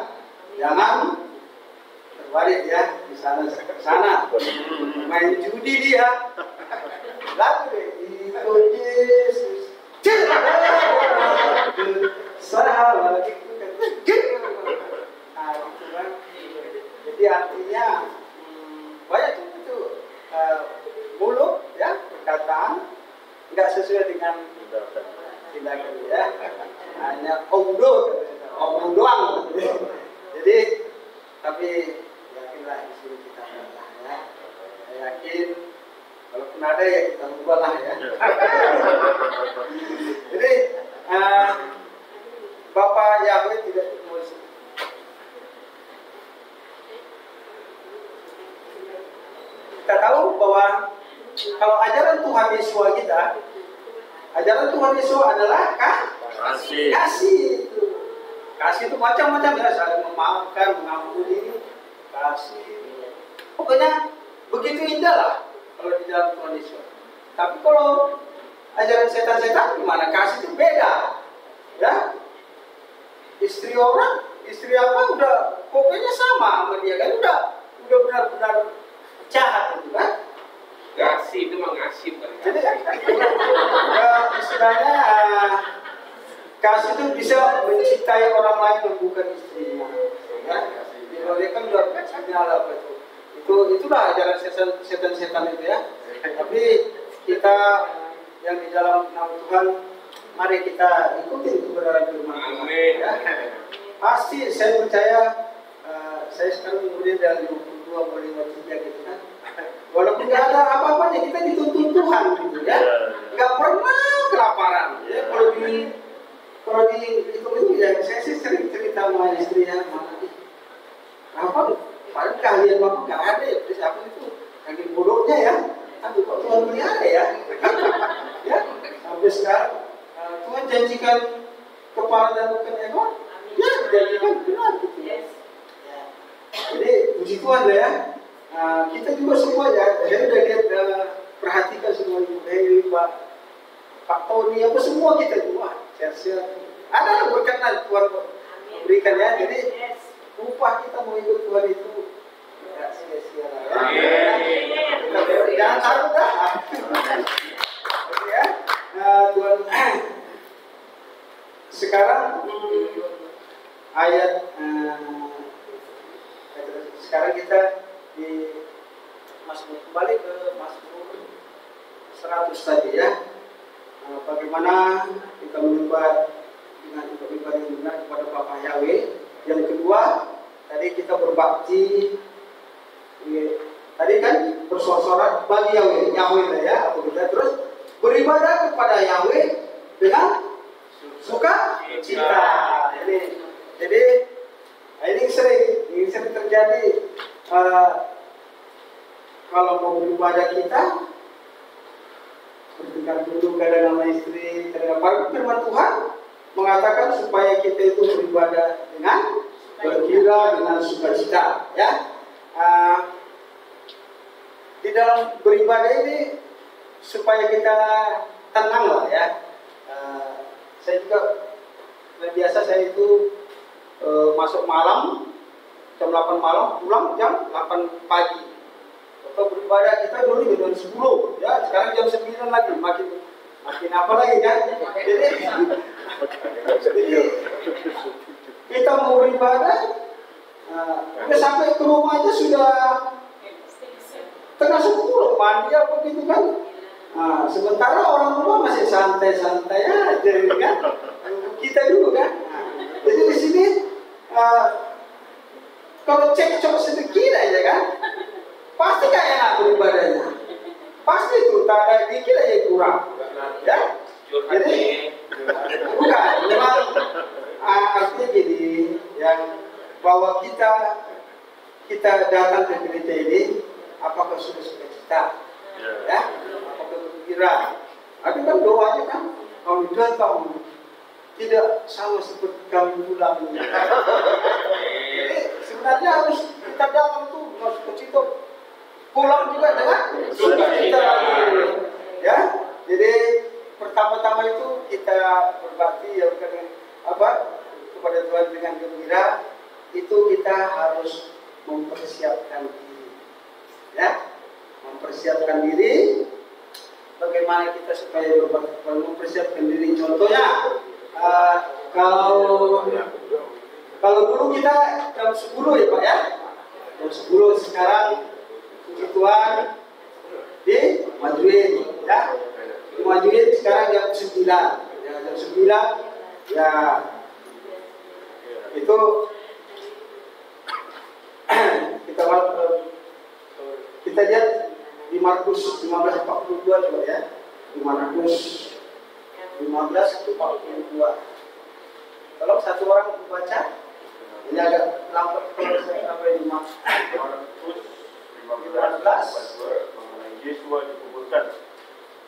jangan terbalik ya di sana main judi dia lagu itu Yesus sahabat itu kan gitu kan. Jadi artinya banyak itu mulut ya perkataan nggak sesuai dengan tindakan ya, hanya omong doang. Jadi tapi yakinlah di sini kita ada ya. Saya yakin walaupun ada ya kita ubahlah ya. Jadi Bapak Yahweh tidak emosi. Kita tahu bahwa kalau ajaran Tuhan Yesus kita, ajaran Tuhan Yesus adalah kasih. Kasih itu macam-macam ya, saling memaafkan, mengampuni, kasih. Pokoknya begitu indah lah kalau di dalam Tuhan Yesus. Tapi kalau ajaran setan-setan gimana? Kasih itu beda, ya. Istri apa udah pokoknya sama sama dia kan, udah benar-benar jahat itu kan. Kasih itu mengasih bukan Jadi istilahnya kasih itu bisa mencintai orang lain yang bukan istrinya. Ya, kalau dia kan udah sinyal apa itulah ajaran setan-setan itu ya. Tapi kita yang di dalam nama Tuhan, mari kita ikutin kebenaran firman Tuhan. Ya. Pasti saya percaya, saya sekarang kemudian dari 22 mulai 53 gitu kan. Walaupun nggak ada apa-apanya, kita dituntun Tuhan gitu ya. Nggak pernah kelaparan. Ya. Kalau di itu ya, saya sih sering cerita sama istrinya, apa? Paling keahlian bapak nggak ada ya. Terus apa itu? Kaki bodohnya ya. Aduh kok Tuhan pelihara ya. Ya. Sampai sekarang Tuhan janjikan kepala dan bukan ekor. Ya, janjikan benar gitu ya. Jadi puji Tuhan ya. Kita juga semua ya, saya udah lihat perhatikan semua Ibu Hei, Pak Tony, apa semua kita juga sehat-sehat. Ada yang berkenan Tuhan berikan ya. Jadi upah kita mau ikut Tuhan itu tidak sia-sia lah ya. Jangan takut dah. Ya, Tuhan. Sekarang ayat sekarang kita di Mazmur, kembali ke Mazmur 100 tadi ya. Bagaimana kita menyembah dengan ibadah yang benar kepada Bapak Yahweh. Yang kedua, tadi kita berbakti. Tadi kan bersorak-sorak bagi Yahweh ya, atau kita terus beribadah kepada Yahweh dengan suka cita. Jadi ini sering terjadi. Kalau mau beribadah kita bertingkat dulu kepada nama istri, terhadap firman Tuhan mengatakan supaya kita itu beribadah dengan bergembira, dengan sukacita ya. Di dalam beribadah ini supaya kita tenang lah ya. Saya juga biasa saya itu masuk malam jam 8 malam, pulang jam 8 pagi. Atau beribadah kita dulu jam 10 ya, sekarang jam 9 lagi, makin apa lagi kan. Jadi kita mau beribadah, udah sampai ke rumah aja sudah tengah 10, mandi apa gitu kan. Sementara orang rumah masih santai-santai aja kan. Kita dulu kan. Jadi di sini kalau cekcok sedikit aja kan, pasti gak enak beribadahnya. Pasti itu tak ada dikit aja kurang. Ya. Jadi bukan, memang artinya gini, yang bahwa kita datang ke gereja ini, apakah sudah sukacita, ya, apakah bergembira. Ada kan doanya kan, kami datang tidak sama seperti kami pulang. Jadi sebenarnya harus kita datang tuh sukacita, pulang juga dengan sukacita lagi, ya. Jadi pertama-tama itu kita berbakti ya kepada Tuhan dengan gembira. itu kita harus mempersiapkan diri, ya, mempersiapkan diri. Bagaimana kita supaya mempersiapkan diri? Contohnya, kalau dulu kita jam 10 ya Pak ya, jam 10, sekarang puji Tuhan dimajuin ya, dimajuin sekarang jam 9 ya, jam 9 ya, itu kita lihat di Markus 15:42 coba ya, di Markus 15:42. Kalau satu orang membaca, ini agak lambat kalau saya sampai di Markus 15 mengenai Yesua dikuburkan.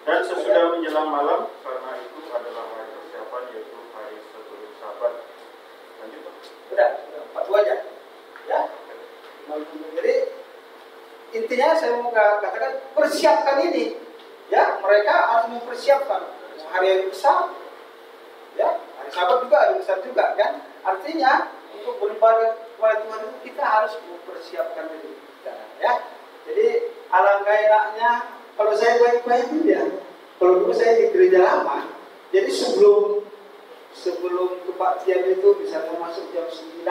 Dan sesudah menjelang malam, karena itu adalah hari persiapan, yaitu hari sebelum Sabat. Lanjut Pak. Udah, 42 aja ya. Jadi intinya saya mau katakan, persiapkan ini ya, mereka harus mempersiapkan hari yang besar ya, hari Sabat juga hari besar juga kan. Artinya untuk beribadah kepada Tuhan itu kita harus mempersiapkan diri kita ya. Jadi alangkah enaknya kalau saya baik-baik ya, kalau dulu saya di gereja lama, jadi sebelum kebaktian itu misalnya masuk jam 9,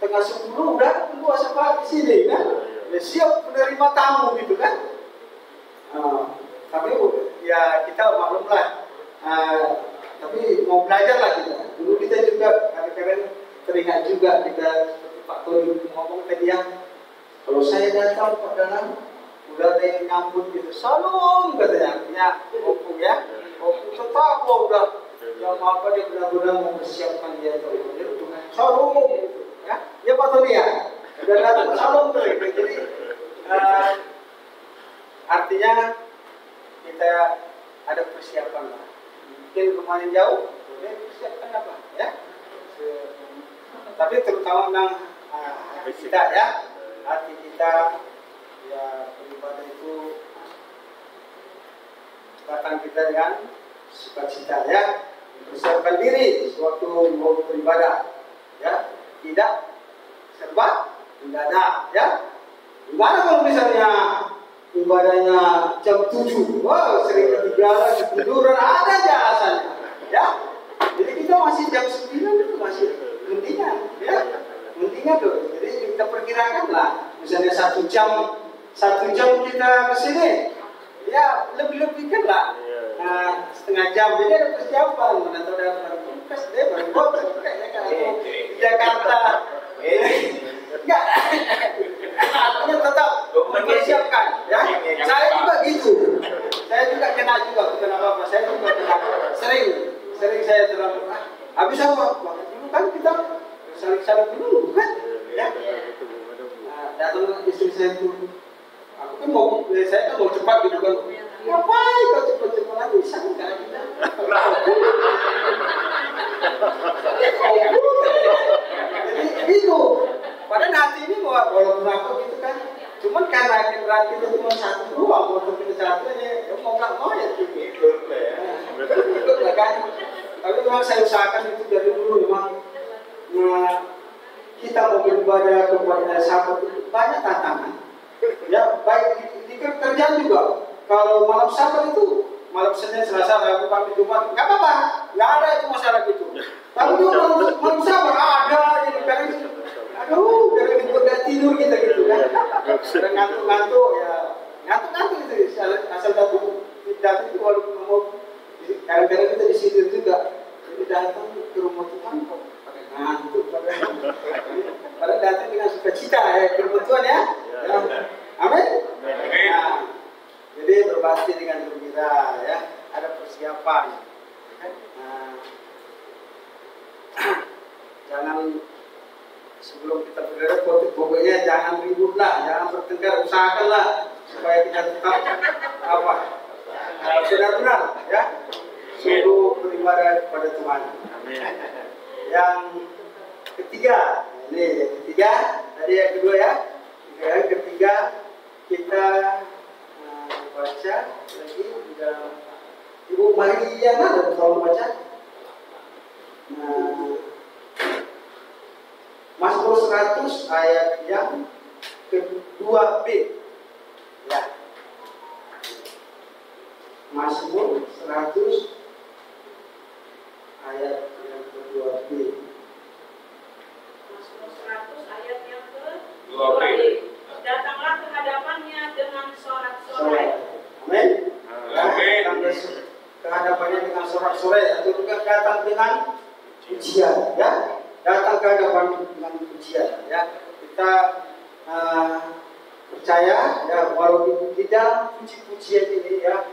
tengah 10 udah puasa Pak di sini kan, ya, siap menerima tamu gitu kan. Tapi ya kita maklum lah, tapi mau belajar lah kita. Dulu kita juga kadang-kadang teringat juga kita seperti Pak Tony ngomong tadi ya, kalau saya datang Pak dalam udah ada yang nyambut gitu, salam katanya, artinya opung ya, opung tetap udah yang apa dia benar-benar mempersiapkan dia tuh, salam gitu ya, ya Pak Tony ya, udah datang salam tuh, jadi artinya kita ada persiapan lah. Mungkin rumahnya jauh, boleh persiapkan apa ya, tapi terutama tentang kita ya, hati kita ya, beribadah itu datang kita dengan sukacita ya, persiapkan diri sewaktu mau beribadah ya, tidak serba mendadak ya. Gimana kalau misalnya ibadahnya jam 7, wah sering ketinggalan, ketiduran, ada aja alasannya ya. Jadi kita masih jam 9 itu masih mendingan ya, mendingan tuh. Jadi kita perkirakan lah, misalnya 1 jam kita kesini ya, lebih-lebihkan lah setengah jam, jadi ada persiapan. Mana tahu ada kulkas deh, baru botol kayaknya kalau Jakarta enggak, artinya tetap mempersiapkan ya. Saya juga gitu, saya juga kena juga, bukan apa-apa, saya juga kena, sering saya terlalu habis apa dulu kan kita saling dulu kan ya. Datang istri saya itu, aku kan saya kan mau cepat gitu kan, ngapain kau cepat-cepat lagi, bisa enggak kita jadi itu. Padahal hati ini walaupun aku gitu kan, cuman karena kendaraan kita cuma 1 doang, motor kita 1 aja, ya mau nggak mau ya ikut lah kan. Tapi memang saya usahakan itu dari dulu memang, kita mau beribadah kepada sahabat itu banyak tantangan ya, baik di kerjaan juga. Kalau malam Sabat itu, malam Senin, Selasa, Rabu, Kamis, Jumat, nggak apa-apa, nggak ada itu masalah gitu. Tapi kalau malam Sabat ada jadi kadang, aduh, dari nggak tidur kita gitu kan, kadang ngantuk-ngantuk ya, ngantuk itu asal datang itu walaupun mau kadang-kadang kita disindir juga, jadi datang ke rumah Tuhan kok pakai ngantuk, padahal datang dengan sukacita ya ke rumah Tuhan ya. Amin. Nah, jadi berbakti dengan gembira ya, ada persiapan. Jangan sebelum kita bergerak, pokoknya jangan ribut lah, jangan bertengkar, usahakanlah supaya kita tetap benar-benar ya, sungguh beribadah kepada Tuhan. Yang ketiga, ini yang ketiga, tadi yang kedua ya, yang ketiga kita baca lagi di dalam Ibu Mariana dan kalau baca. Mazmur 100 ayat yang ke-2b. Ya. Mazmur 100 ayat yang ke-2b. Mazmur 100 ayat yang Dua B. Datanglah ke hadapannya dengan sorak-sorai. Amin. Amin. Datang ke hadapannya dengan sorak-sorai, atau juga datang dengan pujian, ya. Datang ke hadapan dengan pujian, ya. Kita percaya, ya, walaupun tidak puji-pujian ini, ya,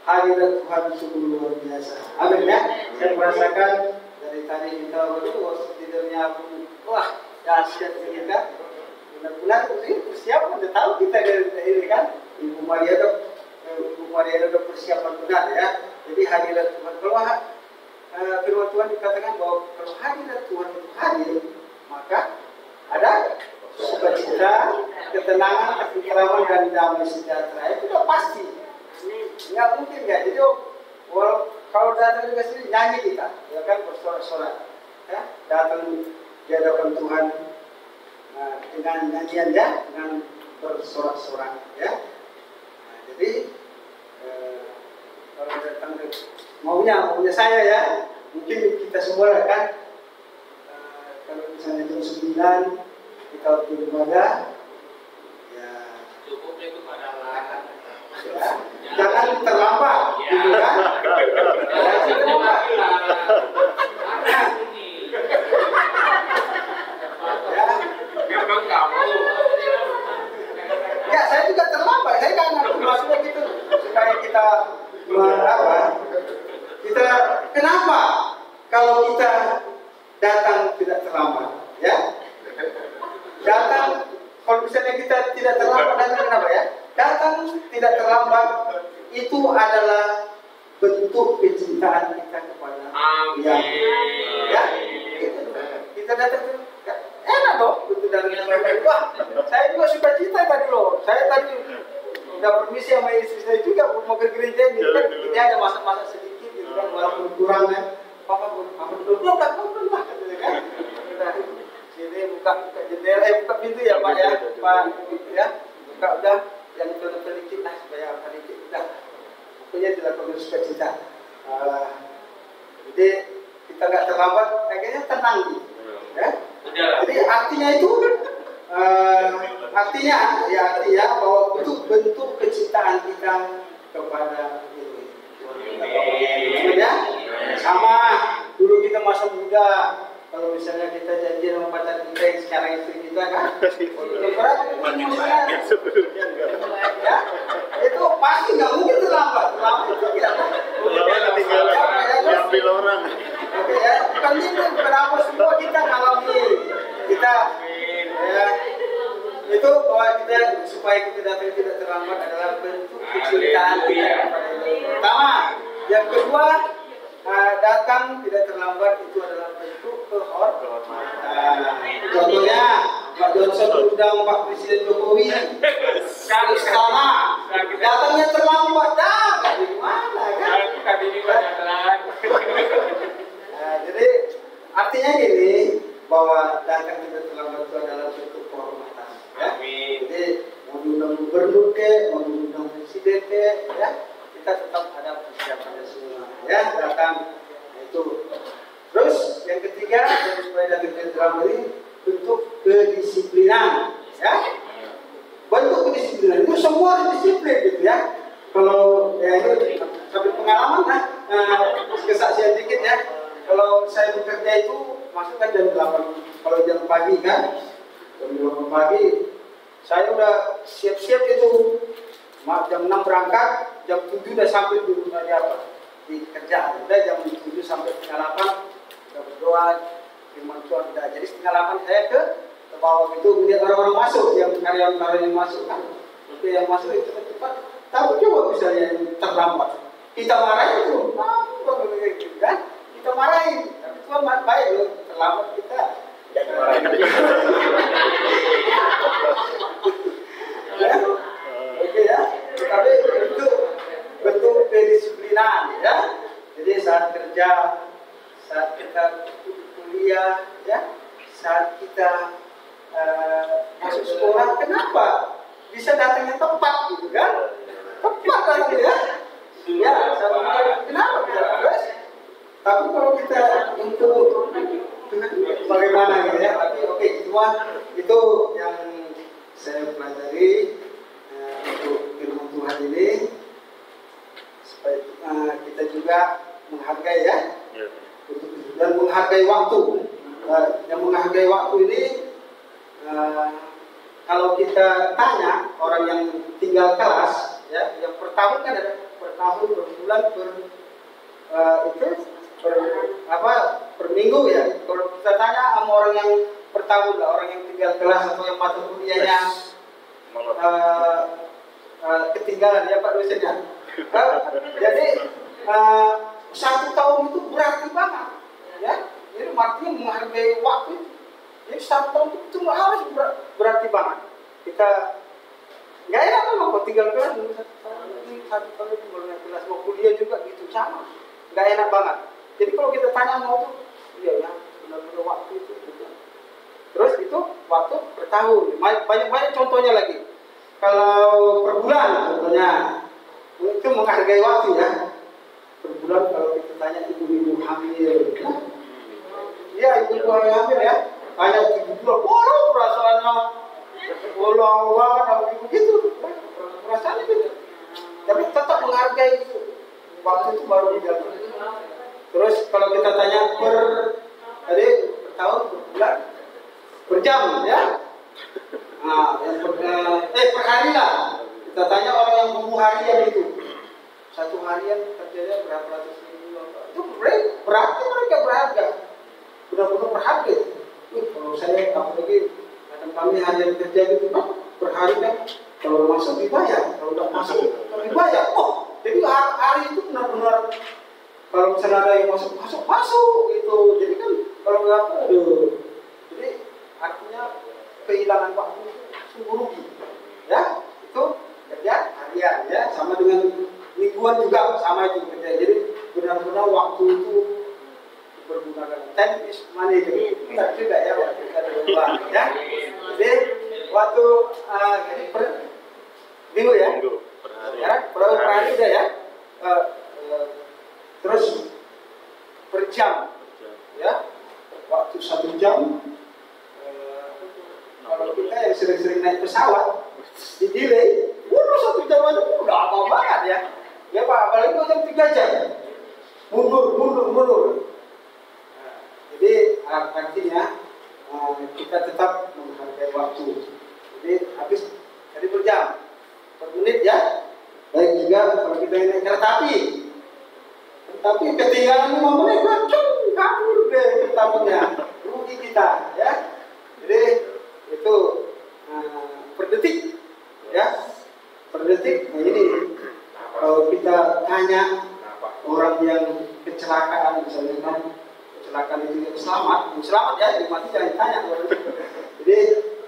hadirat Tuhan sungguh luar biasa. Amin, ya. Saya merasakan dari tadi kita waktu tidurnya pun, wah, dahsyat ini kan. Benar-benar persiapan, udah tahu kita dari ini kan. Ibu Maria ada persiapan benar, ya. Jadi hadirat Tuhan. Kalau firman Tuhan dikatakan bahwa kalau hadirat Tuhan itu hadir, maka ada sukacita, ketenangan, ketentraman, dan damai sejahtera. Itu udah pasti. Nggak mungkin nggak. Jadi kalau datang ke sini nyanyi kita, ya kan, bersorak-sorak, ya, datang di hadapan Tuhan dengan nyanyian, ya, dengan bersorak-sorak, ya. Nah, jadi kalau datang ke maunya saya, ya, mungkin kita semua kan, kalau misalnya jam 9 kita beribadah, ya, Cukup itu adalah ya, jangan terlambat, gitu kan? Jangan terlambat. Ya. memang kamu. Ya, saya juga terlambat. Saya kan maksudnya gitu supaya kita kita kenapa kalau kita datang tidak terlambat, ya? Datang kalau misalnya kita tidak terlambat, datang kenapa, ya? Datang tidak terlambat itu adalah bentuk kecintaan kita kepada Yang, ya? Kita datang enak dong, betul dari mereka. Wah, saya juga suka cita tadi loh. Saya tadi udah permisi sama istri saya juga mau ke gereja ini kan. Ini ada masa-masa sedikit gitu kan, walaupun kurang kan. Papa dulu lah katanya kan. Sini buka jendela, buka pintu ya Pak, ya, Pak, ya. Buka udah, yang betul-betul dikit lah supaya apa dikit udah. Pokoknya dilakukan sukacita. Jadi kita nggak terlambat, kayaknya tenang gitu, ya. Jadi artinya itu artinya bahwa itu bentuk kecintaan kita kepada Tuhan. Ya, sama dulu kita masa muda, kalau misalnya kita janji sama pacar kita yang sekarang istri kita kan, ya, itu pasti nggak mungkin terlambat itu tidak. Diambil orang. Oke, ya, bukan itu, kenapa semua kita ngalami, kita, ya, itu bahwa kita supaya kita datang tidak terlambat adalah bentuk kecintaan kita kepada Tuhan. Pertama, yang kedua, datang tidak terlambat itu adalah bentuk kehormatan. Contohnya, Pak Johnson undang Pak Presiden Jokowi ke sana, datangnya terlambat, dah, gimana kan? Jadi artinya gini, bahwa datang tidak terlambat itu adalah bentuk kehormatan, ya. Jadi mau diundang gubernur mau diundang presiden ya, kita tetap ada persiapannya semua, ya, datang. Nah, itu. Terus yang ketiga, supaya datang tidak terlambat ini bentuk kedisiplinan, ya. Bentuk kedisiplinan itu semua harus disiplin gitu, ya. Kalau ya ini sambil pengalaman lah, kesaksian dikit ya. Kalau saya bekerja itu masuk kan jam 8, kalau jam pagi kan, jam 8 pagi, saya udah siap-siap itu, jam 6 berangkat, jam 7 udah sampai di rumah di kerja, udah jam 7 sampai setengah 8, udah berdoa, firman Tuhan udah, jadi setengah 8 saya ke bawah itu, melihat orang-orang masuk, yang karyawan-karyawan yang masuk kan, oke, yang masuk itu cepat, tapi coba misalnya terlambat, kita marahin itu, kan? Kita marahin, tapi Tuhan baik loh, terlambat kita. Jangan marahin. Ya, oke ya. Tapi bentuk kedisiplinan, ya. Jadi saat kerja, saat kita kuliah, ya, saat kita masuk sekolah, kenapa bisa datangnya tepat gitu kan? Tepat kan ya? Ya, kenapa tidak? Terus, tapi kalau kita untuk bagaimana gitu ya? Tapi oke, itu yang saya pelajari untuk firman Tuhan ini, supaya kita juga menghargai ya, dan menghargai waktu. Yang menghargai waktu ini, kalau kita tanya orang yang tinggal kelas, ya, yang per tahun kan ada per tahun, per bulan, per minggu ya. Kalau kita tanya sama orang yang per tahun lah, orang yang tinggal kelas atau yang mata kuliahnya ketinggalan ya Pak dosennya. Jadi 1 tahun itu berarti banget, ya. Jadi artinya menghargai waktu. Jadi 1 tahun itu harus berarti banget. Kita nggak enak kan kok tinggal kelas 1 tahun itu mulai kelas mau kuliah juga gitu sama. Nggak enak banget. Jadi kalau kita tanya mau tuh, iya ya benar-benar waktu itu. Gitu. Terus itu waktu per tahun. Banyak contohnya lagi. Kalau per bulan contohnya itu menghargai waktu ya. Per bulan kalau kita tanya ibu-ibu hamil, ya ibu-ibu hamil ya, tanya 7 bulan, perasaannya bolang banget begitu, perasaannya gitu. Tapi tetap menghargai itu. Waktu itu baru dijalan. Terus kalau kita tanya per tahun, per bulan, per jam ya. Nah, yang per hari lah. Kita tanya orang yang buku harian itu. 1 harian kerjanya berapa ratus ribu. Itu berarti mereka berharga. Benar-benar berharga. Kalau saya apalagi kadang kami harian kerja gitu kan, per hari kan kalau masuk dibayar, kalau tidak masuk dibayar. Oh, jadi hari itu benar-benar kalau misalnya ada yang masuk gitu. Jadi kan kalau nggak aduh. Jadi artinya kehilangan waktu sungguh rugi. Ya, itu kerja harian ya, sama dengan mingguan juga sama itu kerja. Jadi benar-benar waktu itu bergunakan. Time is money juga ya waktu kita berubah ya. Jadi waktu jadi per minggu ya. Ya, per hari aja ya. Terus per jam ya. Waktu 1 jam. Kalau kita yang sering-sering naik pesawat di delay, 1 jam aja udah apa banget ya. Ya Pak, apalagi jam 3 jam. Mundur. Jadi artinya kita tetap menghargai waktu. Jadi habis dari per jam, per menit ya. Baik juga kalau kita naik kereta api. Tapi ketinggalan 5 menit, kabur deh keretanya, rugi kita ya. Jadi itu per detik ya, per detik. Nah ini kalau kita tanya orang yang kecelakaan misalnya kan, kecelakaan itu yang selamat ya, yang mati jangan tanya. Jadi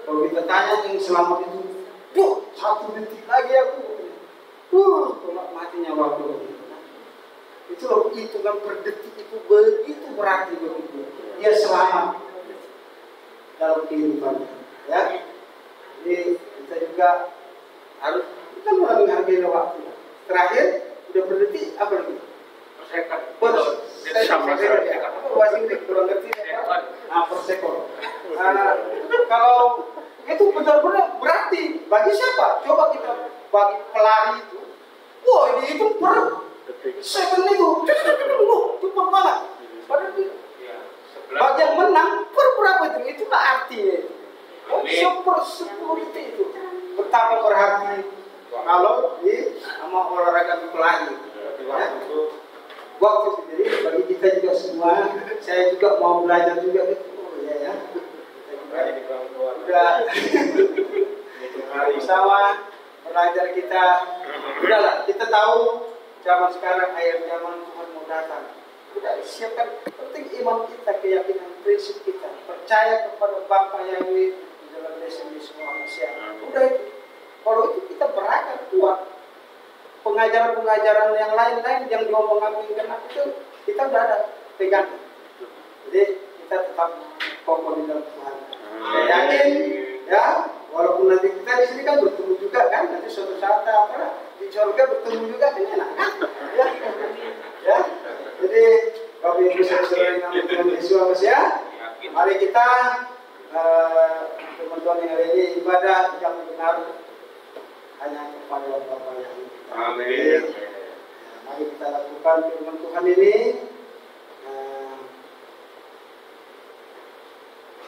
kalau kita tanya yang selamat itu, 1 detik lagi aku, kalau matinya waktu itu loh, hitungan per detik itu begitu berarti begitu. Dia selamat dalam kehidupannya, ya. Jadi kita juga harus kita menghargai waktu. Terakhir udah per detik apa lagi? Per sekon. Kalau itu benar-benar berarti bagi siapa? Coba kita bagi pelari itu, ini itu per second itu, cepat banget. Padahal bagi yang menang per berapa itu? Itulah artinya. Per 10 detik itu betapa berarti kalau di sama olahraga pelari. Ya. Waktu itu jadi bagi kita juga semua, saya juga mau belajar juga gitu. Ya. Udah sama belajar kita. Udahlah, kita tahu zaman sekarang zaman Tuhan mau datang. Udah siapkan penting iman kita, keyakinan, prinsip kita, percaya kepada Bapa Yahweh di dalam destiny semua manusia. Udah itu. Kalau itu kita berakan kuat. Pengajaran-pengajaran yang lain-lain yang diomongkan itu kita udah ada pegang. Jadi kita tetap kokoh di dalam Tuhan. Saya yakin, ya, walaupun nanti kita di sini kan bertemu juga kan, nanti suatu saat di surga bertemu juga kan enak kan? Ya, ya. Jadi Bapak Ibu saudara yang nama Tuhan Yesus ya, mari kita teman-teman yang hari ini ibadah yang benar hanya kepada Bapa yang kita. Amin. Mari kita lakukan firman Tuhan ini.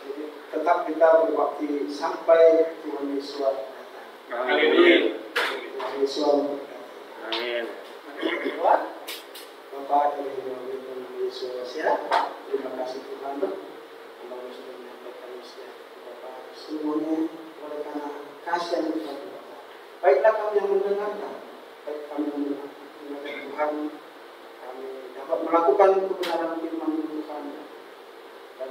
Jadi tetap kita berbakti sampai Tuhan Yesus datang. Amin. Tuhan Yesus berkati. Amin. Bapak dari Tuhan Yesus ya. Terima kasih Tuhan. Allah sudah menyampaikan usia Bapak semuanya oleh karena kasih yang Tuhan Bapak. Baiklah kami yang mendengarkan, baik kami mendengarkan Tuhan, kami dapat melakukan kebenaran firman Tuhan dan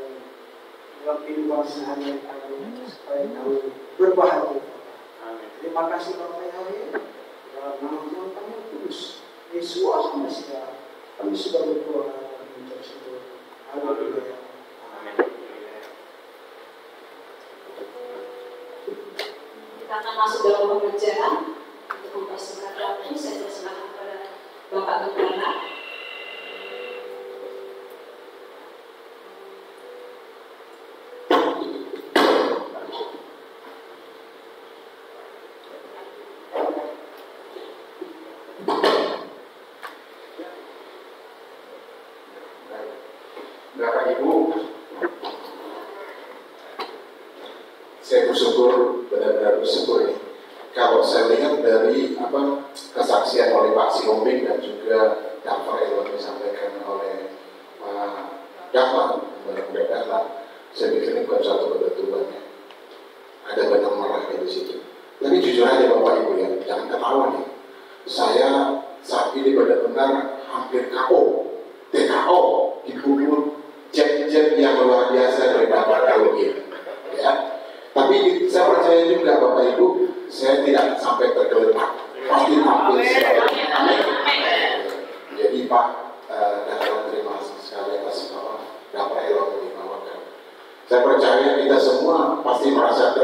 dalam kehidupan sehari-hari kami supaya kami berbahagia. Amin. Terima kasih Bapak Yahweh. Dalam nama Tuhan kami kudus. Yesus Mesias. Kami sudah berdoa dan mengucap syukur. Haleluya. Kita akan masuk dalam pengerjaan untuk mempersingkat waktu. Saya persilakan kepada Bapak Gembala. Bapak Ibu, saya bersyukur, benar-benar bersyukur ya. Kalau saya lihat dari kesaksian oleh Pak Siombing dan juga Daftar yang disampaikan oleh Pak Dahlan, saya pikir ini bukan suatu kebetulan ya. Ada benang merah di situ. Tapi jujur aja Bapak Ibu ya, jangan ketawa nih. Saya saat ini benar-benar hampir KO, TKO, dikubur cek-cek yang luar biasa dari Bapak teologi ya. Tapi saya percaya juga Bapak Ibu, saya tidak sampai tergeletak, pasti tampil amin. Jadi Pak Dahlan, terima kasih sekali atas Bapak Elok dibawakan. Saya percaya kita semua pasti merasa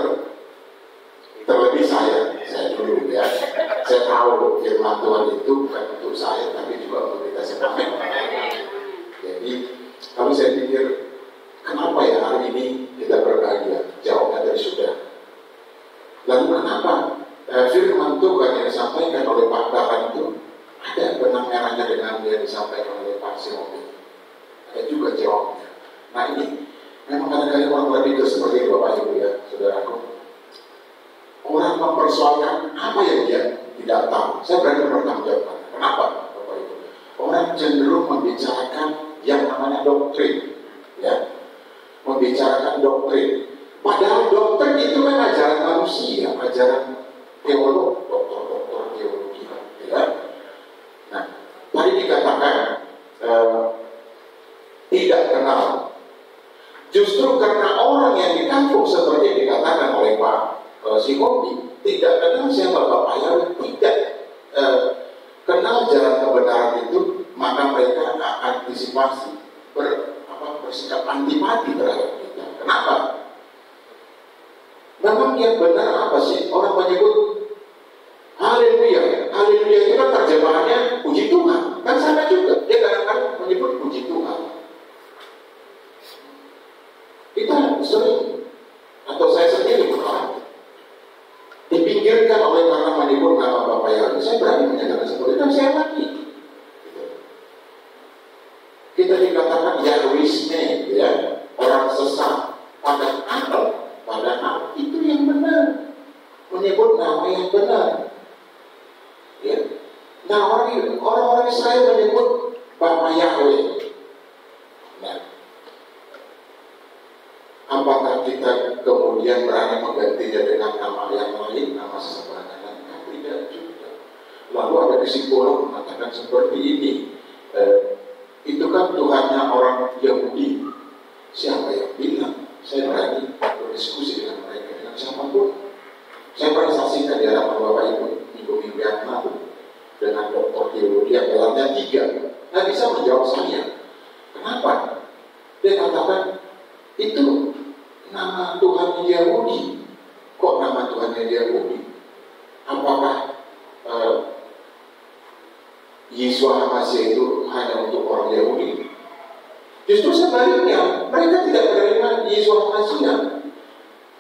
terlebih saya dulu ya. Saya tahu firman Tuhan itu bukan untuk saya, tapi juga untuk kita semua. Jadi kalau saya pikir, kenapa ya hari ini kita berbahagia? Jawabnya tadi sudah. Lalu kenapa firman Tuhan yang disampaikan oleh Pak Dahlan itu ada benang merahnya dengan yang disampaikan oleh Pak Siombing? Ada juga jawabnya. Nah ini memang kadang-kadang orang berpikir seperti itu Bapak Ibu ya, saudaraku. Orang mempersoalkan apa yang dia tidak tahu. Saya berani bertanggung. Kenapa Bapak Ibu? Orang cenderung membicarakan yang namanya doktrin, ya, membicarakan doktrin. Padahal doktrin itu kan ajaran manusia, ajaran teolog, dokter teologi, ya. Nah, tadi dikatakan tidak kenal. Justru karena orang yang di kampung seperti yang dikatakan oleh Pak Siombing tidak kenal siapa Bapak Yahweh, tidak kenal jalan kebenaran itu, maka mereka akan antisipasi bersikap antipati terhadap kita. Kenapa? Memang yang benar apa sih? Orang menyebut haleluya. Haleluya itu kan terjemahannya puji Tuhan. Kan sama juga. Dia kadang-kadang menyebut puji Tuhan. Kita sering, atau saya sendiri pernah dipinggirkan oleh karena menyebut nama Bapak Yahweh. Saya berani menyatakan seperti itu, dan saya lagi. Kita dikatakan Yahwisme, ya, orang sesat. Padahal itu yang benar, menyebut nama yang benar. Ya. Nah orang-orang Israel menyebut Bapak Yahweh. Nah, apakah kita kemudian berani menggantinya dengan nama yang lain, nama sesembahan? Tidak juga. Lalu ada psikolog mengatakan seperti ini. Itu kan Tuhannya orang Yahudi. Siapa yang bilang? Saya berani berdiskusi dengan mereka, dengan siapapun. Saya pernah saksikan di hadapan Bapak Ibu minggu-minggu yang lalu dengan dokter teologi yang gelarnya 3. Nah bisa menjawab saya. Kenapa? Dia katakan itu nama Tuhan Yahudi. Kok nama Tuhan Yahudi? Apakah Yesus Masih itu hanya untuk orang Yahudi? Justru sebaliknya, mereka tidak menerima Yesus Masih.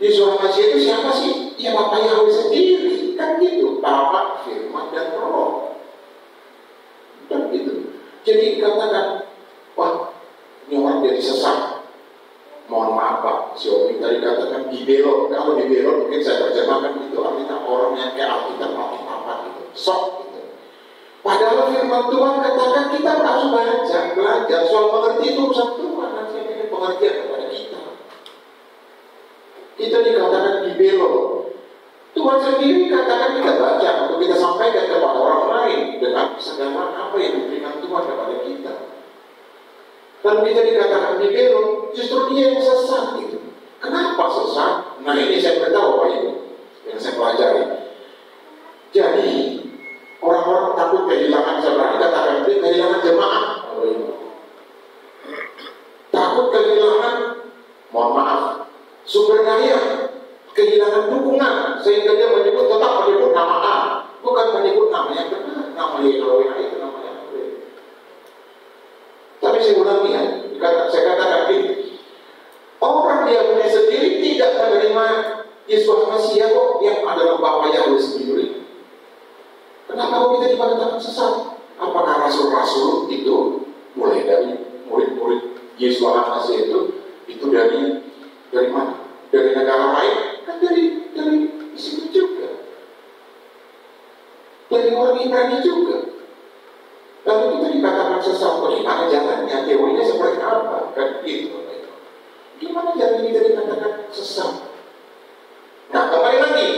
Yesus Masih itu siapa sih? Ya Bapa Yahweh sendiri, kan gitu. Bapa, Firman, dan Roh. Kan gitu. Jadi katakan, wah, ini orang jadi sesat. Mohon maaf Pak, si Omi tadi katakan dibelok. Kalau dibelok mungkin saya terjemahkan itu artinya orang yang kayak Alkitab gitu, sok gitu. Padahal firman Tuhan katakan kita harus belajar soal mengerti itu urusan Tuhan, nanti yang pengertian kepada kita. Kita dikatakan dibelok. Tuhan sendiri katakan kita baca untuk kita sampaikan kepada orang lain dengan segala apa yang diberikan Tuhan kepada kita. Lalu kita dikatakan dibelok, justru dia yang sesat gitu. Kenapa sesat? Nah ini saya beritahu Pak Ibu, yang saya pelajari. Jadi orang-orang takut kehilangan jemaah, katakan dia kehilangan jemaah. Takut kehilangan, mohon maaf, sumber daya, kehilangan dukungan, sehingga dia tetap menyebut nama A, bukan menyebut nama yang benar, nama Yahweh itu nama Yahweh. Tapi saya ulangi ya, saya katakan ini, orang Yahudi sendiri tidak menerima Yesus Masih kok yang adalah Bapa Yahweh sendiri. Kenapa kita dikatakan sesat? Apakah rasul-rasul itu mulai dari murid-murid Yesus Masih itu dari mana? Dari negara lain? Kan dari situ juga. Dari orang Ibrani juga. Lalu kita dikatakan sesat, bagaimana jalannya, teorinya seperti apa? Kan gitu. Gimana jalan kita dikatakan sesat? Nah, kembali lagi.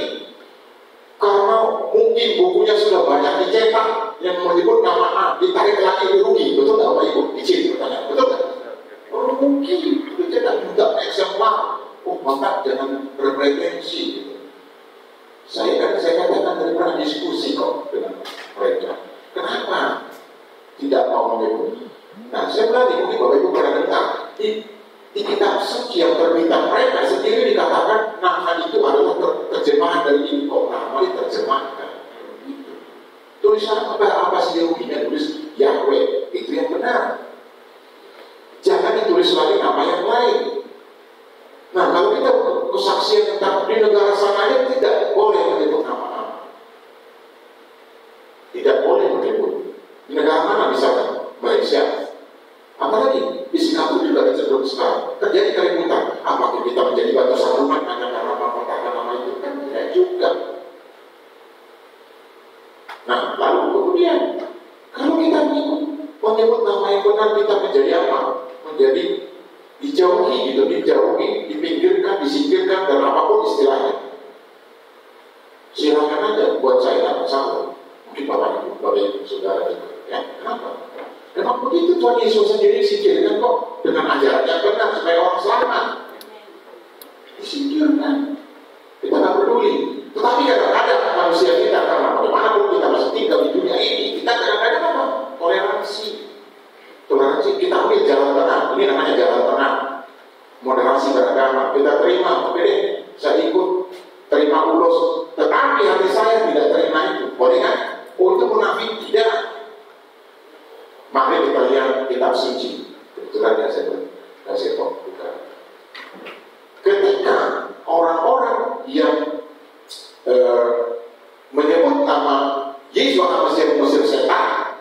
Karena mungkin bukunya sudah banyak dicetak yang menyebut nama A, ditarik lagi rugi, betul nggak Pak Ibu? Izin bertanya, betul nggak? Oh, mungkin itu cetak juta eksemplar. Oh, maka jangan berpretensi gitu. Saya katakan dari pernah diskusi kok dengan mereka. Kenapa tidak mau menyebut? Nah, saya berarti mungkin Bapak Ibu pernah dengar di kitab suci yang terbitkan mereka sendiri dikatakan nama itu adalah terjemahan dari ini kok nama diterjemahkan. Tulisan apa sih Yahudinya tulis Yahweh itu yang benar. Jangan ditulis lagi nama yang lain. Nah, kalau kita kesaksian tentang di negara sana tidak boleh menyebut nama-nama. Tidak boleh menyebut. Di negara mana misalnya? Malaysia. Apalagi di Singapura juga disebut sekarang. Terjadi keributan. Apakah kita menjadi batu sandungan hanya karena mengatakan nama itu? Kan tidak juga. Nah, lalu kemudian kalau kita menyebut nama yang benar, kita menjadi apa? Menjadi dijauhi, dipinggirkan, disingkirkan, dan apapun istilahnya. Silakan aja, buat saya tidak masalah. Mungkin Bapak Ibu, Saudara juga. Ya, kenapa? Memang begitu Tuhan Yesus sendiri disingkirkan kok dengan ajaran yang benar supaya orang selamat. Disingkirkan. Kita nggak peduli. Tetapi kadang-kadang manusia kita karena bagaimanapun kita masih tinggal di dunia ini, kita kadang-kadang apa? Toleransi. Kita ambil jalan tengah. Ini namanya jalan tengah. Moderasi beragama. Kita terima, oke deh, saya ikut terima ulos. Tetapi hati saya tidak terima itu. Boleh kan? Oh, itu munafik. Tidak. Mari kita lihat kitab suci. Kebetulan yang saya kasih buka. Ketika orang-orang yang menyebut nama Yesus Masih mengusir setan,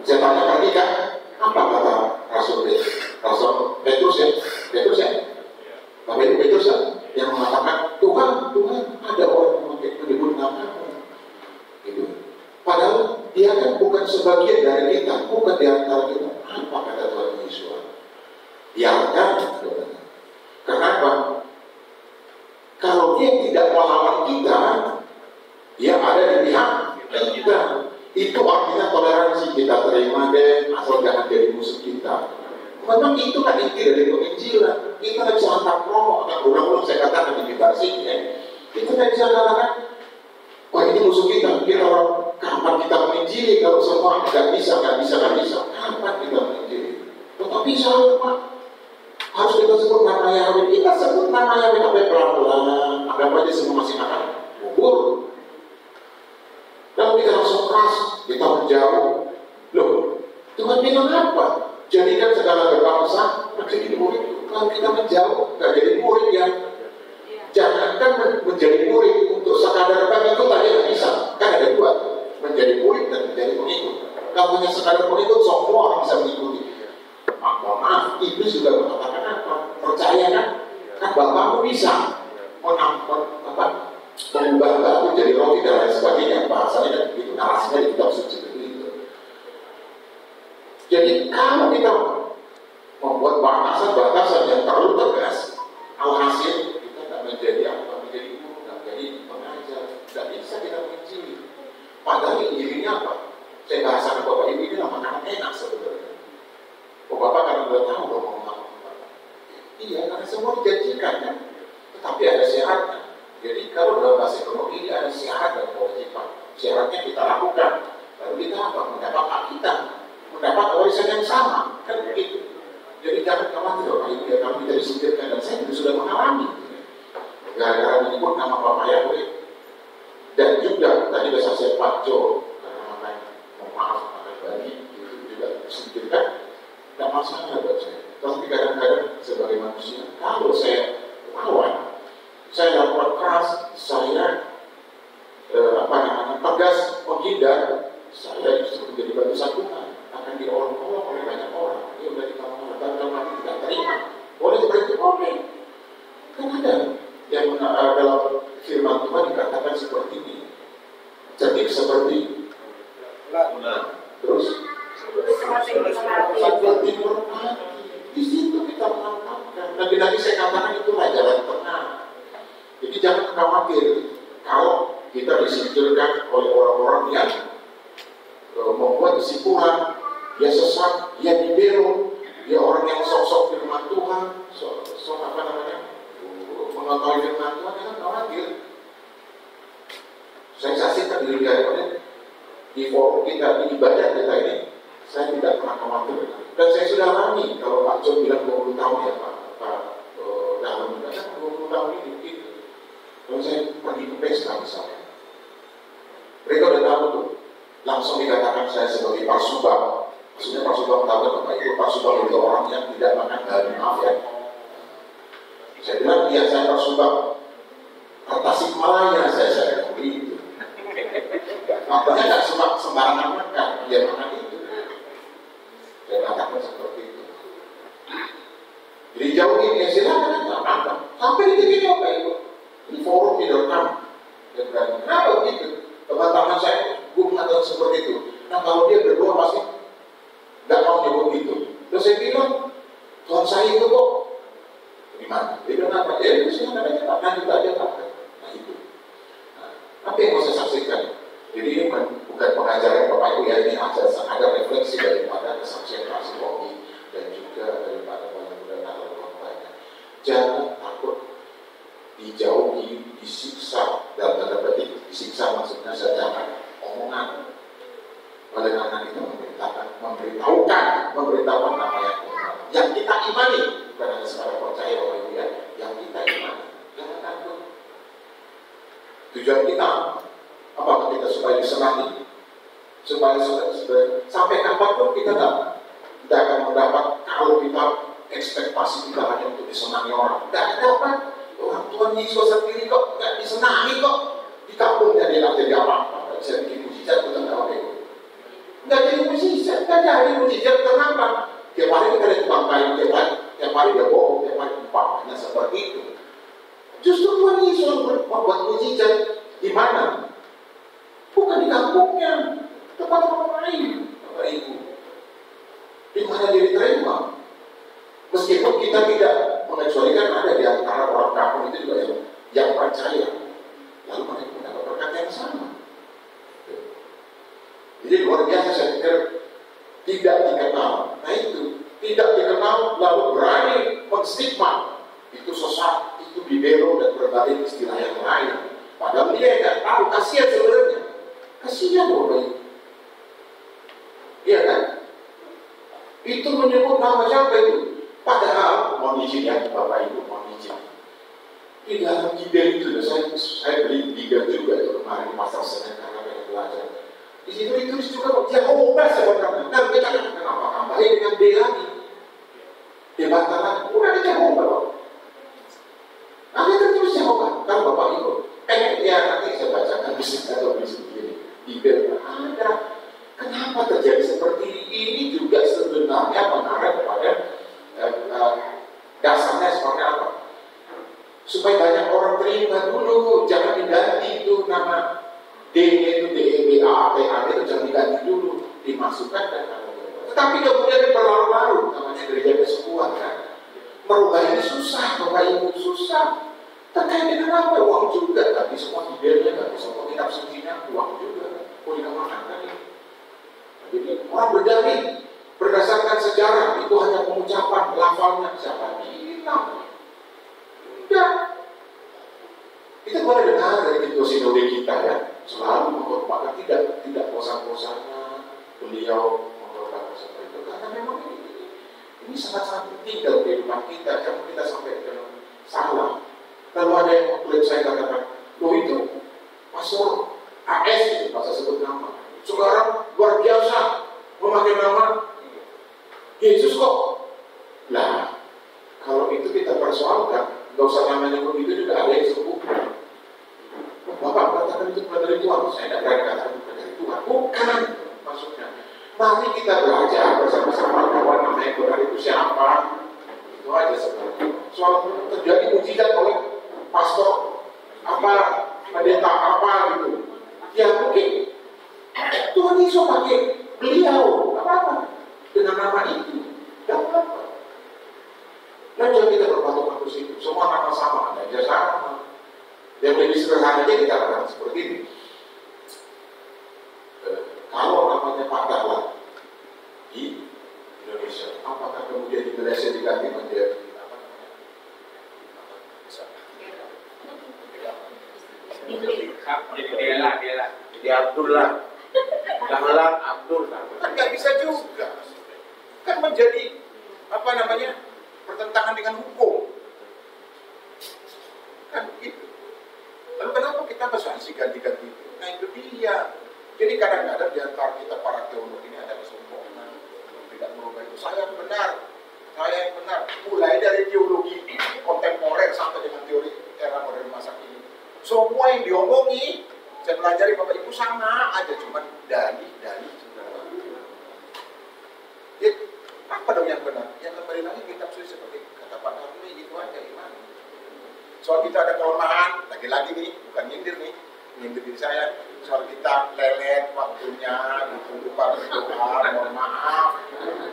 setannya pergi kan? Apa kata Rasul Petrus ya? Bapak Ibu Petrus ya? Yang mengatakan Tuhan ada orang yang menyebut nama gitu. Padahal dia kan bukan sebagian dari kita, bukan di antara kita. Apa kata Tuhan Yesus? Biarkan. Kenapa? Kalau dia tidak melawan kita, dia ada di pihak kita. Itu artinya toleransi, kita terima deh, asal jangan jadi musuh kita. Memang itu kan inti dari penginjilan. Kita tidak bisa hantar promo, akan ulang-ulang saya katakan di kita ya. Kita tidak bisa katakan, wah ini musuh kita orang kapan kita menginjili kalau semua nggak bisa. Kapan kita menginjili? Tetapi salah Pak, harus kita kita sebut nama Yahweh, kita sebut nama Yahweh tapi pelan-pelan, anggap aja semua masih makan bubur. Lalu kita langsung keras, kita menjauh. Loh, Tuhan bilang apa? Jadikan segala berbangsa menjadi murid. Kalau kita menjauh, nggak jadi murid ya. Jangankan menjadi murid untuk sekadar pengikut aja nggak bisa. Kan ada dua, menjadi murid dan menjadi pengikut. Kalau hanya sekadar pengikut, semua orang bisa mengikuti. Maaf, iblis juga mengatakan apa? Percaya kan? Kan bapakmu bisa mengubah batu jadi roti dan lain sebagainya. Bahasanya dan begitu, narasinya di kitab suci begitu. Jadi kalau kita membuat batasan-batasan yang terlalu tegas, alhasil kita tidak menjadi apa? Menjadi guru, tidak menjadi pengajar, tidak bisa kita menginjili. Padahal injilnya apa? Saya bahasakan Bapak Ibu ini makanan enak sebenarnya. Bapak karena sudah tahu bahwa ngomong apa. Iya, karena semua dijanjikan kan. Tetapi ada syaratnya. Jadi kalau dalam bahasa ekonomi ini ada syarat dan kewajiban. Syaratnya kita lakukan. Lalu kita apa? Mendapat hak kita, mendapat warisan yang sama, kan begitu. Jadi jangan khawatir Bapak Ibu ya, kami tidak disingkirkan dan saya juga sudah mengalami. Gara-gara menyebut nama Bapak Yahweh. Dan juga tadi bahasa saya Pak Jo, karena makan, maaf, makan bayi itu juga disingkirkan. Tidak masalah buat saya. Tapi kadang-kadang sebagai manusia, kalau saya lawan, saya lakukan keras, saya tegas menghindar, saya justru menjadi batu sandungan, akan diolok-olok oleh banyak orang. Ini sudah ditanggung dan tidak terima. Boleh seperti itu, oke. Kan ada yang dalam firman Tuhan dikatakan seperti ini, cerdik seperti terus seperti merpati. Di situ kita menangkapkan. Nanti saya katakan itulah jalan tengah. Jadi jangan khawatir kalau kita disingkirkan oleh orang-orang yang membuat kesimpulan dia sesat, dia dibelok, dia orang yang sok-sok firman Tuhan, sok apa namanya, mengetahui firman Tuhan. Jangan khawatir. Saya saksikan diri saya di forum kita, di ibadah kita ini, saya tidak pernah khawatir. Dan saya sudah alami kalau Pak John bilang 20 tahun ya Pak dalam mendadak 20 tahun ini begitu. Kalau saya pergi ke pesta misalnya, mereka udah tahu tuh, langsung dikatakan saya sebagai Pak Subang. Maksudnya Pak Subang tahu kan Bapak Ibu, Pak Subang itu orang yang tidak makan daging, maaf ya. Saya bilang, iya saya Pak Subang. Tasikmalaya saya begitu. Makanya nggak sembarangan makan, dia makan itu. Saya katakan seperti itu. Jadi jauh ini ya silakan nggak apa-apa. Sampai di sini Bapak Ibu. Ini forum direkam. Kenapa begitu? Teman-teman saya, gue mengatakan seperti itu. Nah kalau dia berdua pasti nggak mau nyebut gitu. Terus saya bilang, Tuhan saya itu kok gimana? Dia bilang apa? Ya itu sih namanya Pak. Lanjut aja Pak. Nah itu. Nah, apa yang mau saya saksikan? Jadi ini bukan pengajaran Bapak Ibu ya, ini ada refleksi daripada kesaksian Kasih Romi dan juga daripada banyak muda atau orang banyak. Jangan takut dijauhi, disiksa, dalam tanda petik disiksa maksudnya secara omongan. Oleh karena kita memberitahukan nama yang kita imani, bukan hanya sekadar percaya Bapak Ibu ya, yang kita imani. Jangan takut. Tujuan kita apa kita supaya disenangi, supaya sampai kapanpun kita tidak akan mendapat kalau kita ekspektasi kita hanya untuk disenangi orang. Tidak dapat. Orang Tuhan Yesus sendiri kok nggak disenangi kok di kampungnya dia nggak jadi apa-apa, nggak bisa bikin mujizat bukan apa itu. Nggak jadi mujizat, nggak jadi mujizat kenapa? Tiap hari kita ada tukang kayu, tiap hari dia bohong, tiap hari umpamanya seperti itu. Justru Tuhan Yesus membuat mujizat di mana? Bukan di kampungnya, tempat orang lain, Bapak Ibu. Di mana dia diterima? Meskipun kita tidak mengecualikan ada di antara orang kampung itu juga yang percaya, lalu mereka mendapat berkat yang sama. Jadi luar biasa saya pikir tidak dikenal. Nah itu tidak dikenal lalu berani menstigma itu sesat, itu dibelok dan berbagai istilah yang lain. Padahal dia tidak tahu, kasihan sebenarnya. Kasihan Bapak Ibu. Iya kan? Itu menyebut nama siapa itu? Padahal, mohon izin ya, Bapak Ibu, mohon izin. Di dalam Gibel itu, saya beli Gibel juga itu kemarin di pasar Senen karena pengen belajar. Di situ ditulis juga kok Jehovah sebenarnya. Dan kita kenapa tambahin dengan D lagi? Debatan lagi, udah ada Jehovah kok. Ada tertulis Jehovah, kan Bapak Ibu. Ya nanti saya bacakan bisnis atau bisnis begini. Gibel ada. Kenapa terjadi seperti ini juga sebenarnya mengarah kepada dasarnya seperti apa? Supaya banyak orang terima dulu, jangan diganti itu nama D-nya itu DEBA, TA itu jangan diganti dulu, dimasukkan dan tetapi kemudian berlarut-larut namanya gereja kesekuan kan. Merubah ini susah, Bapak Ibu susah. Terkait dengan apa? Uang juga, tapi semua Gibelnya, tapi semua kitab sucinya uang juga. Oh tidak makan kan ini. Jadi orang berdalih berdasarkan sejarah itu hanya pengucapan lafalnya siapa bilang. Tidak. Kita boleh dengar dari ketua sinode kita ya, selalu menghormatkan tidak bosan-bosannya beliau menghormatkan seperti itu. Karena memang ini sangat-sangat penting dalam kehidupan kita. Jangan kita sampai salah. Lalu ada yang waktu saya katakan, loh itu pastor AS itu, masa sebut nama. Sekarang luar biasa memakai nama Yesus kok. Nah, kalau itu kita persoalkan, nggak usah namanya begitu juga ada yang sembuh. Bapak katakan itu bukan dari Tuhan, saya tidak berani katakan bukan dari Tuhan. Bukan maksudnya. Mari kita belajar bersama-sama bahwa namanya benar itu siapa. Itu aja sebenarnya. Soal terjadi mujizat oleh pastor apa, pendeta apa gitu. Ya mungkin Tuhan Yesus pakai beliau, apa-apa dengan nama itu, tidak apa-apa. Dan jangan kita berpatok ke situ. Semua nama sama, ada aja sama. Yang lebih sederhana aja kita katakan seperti ini. Kalau namanya Pak Dahlan di Indonesia, apakah kemudian di Malaysia diganti menjadi apa namanya? Dia lah. Jadi Abdullah. Dahlan Abdul. Kan nggak bisa juga. Kan menjadi apa namanya? Pertentangan dengan hukum. Kan gitu. Lalu kenapa kita masih ganti-ganti itu? Nah itu dia. Jadi kadang-kadang di antara kita para teolog ini ada kesombongan, tidak merubah itu. Saya yang benar. Mulai dari teologi kontemporer sampai dengan teori era modern masa kini. Semua yang diomongi, saya pelajari Bapak Ibu sama aja, cuma dalih. Ya, apa dong yang benar? Yang kembali lagi kitab suci seperti kata Pak Dharmi, itu aja iman. Soal kita ada kelemahan, lagi-lagi nih, bukan nyindir diri saya. Soal kita lelet waktunya, lupa berdoa, mohon maaf,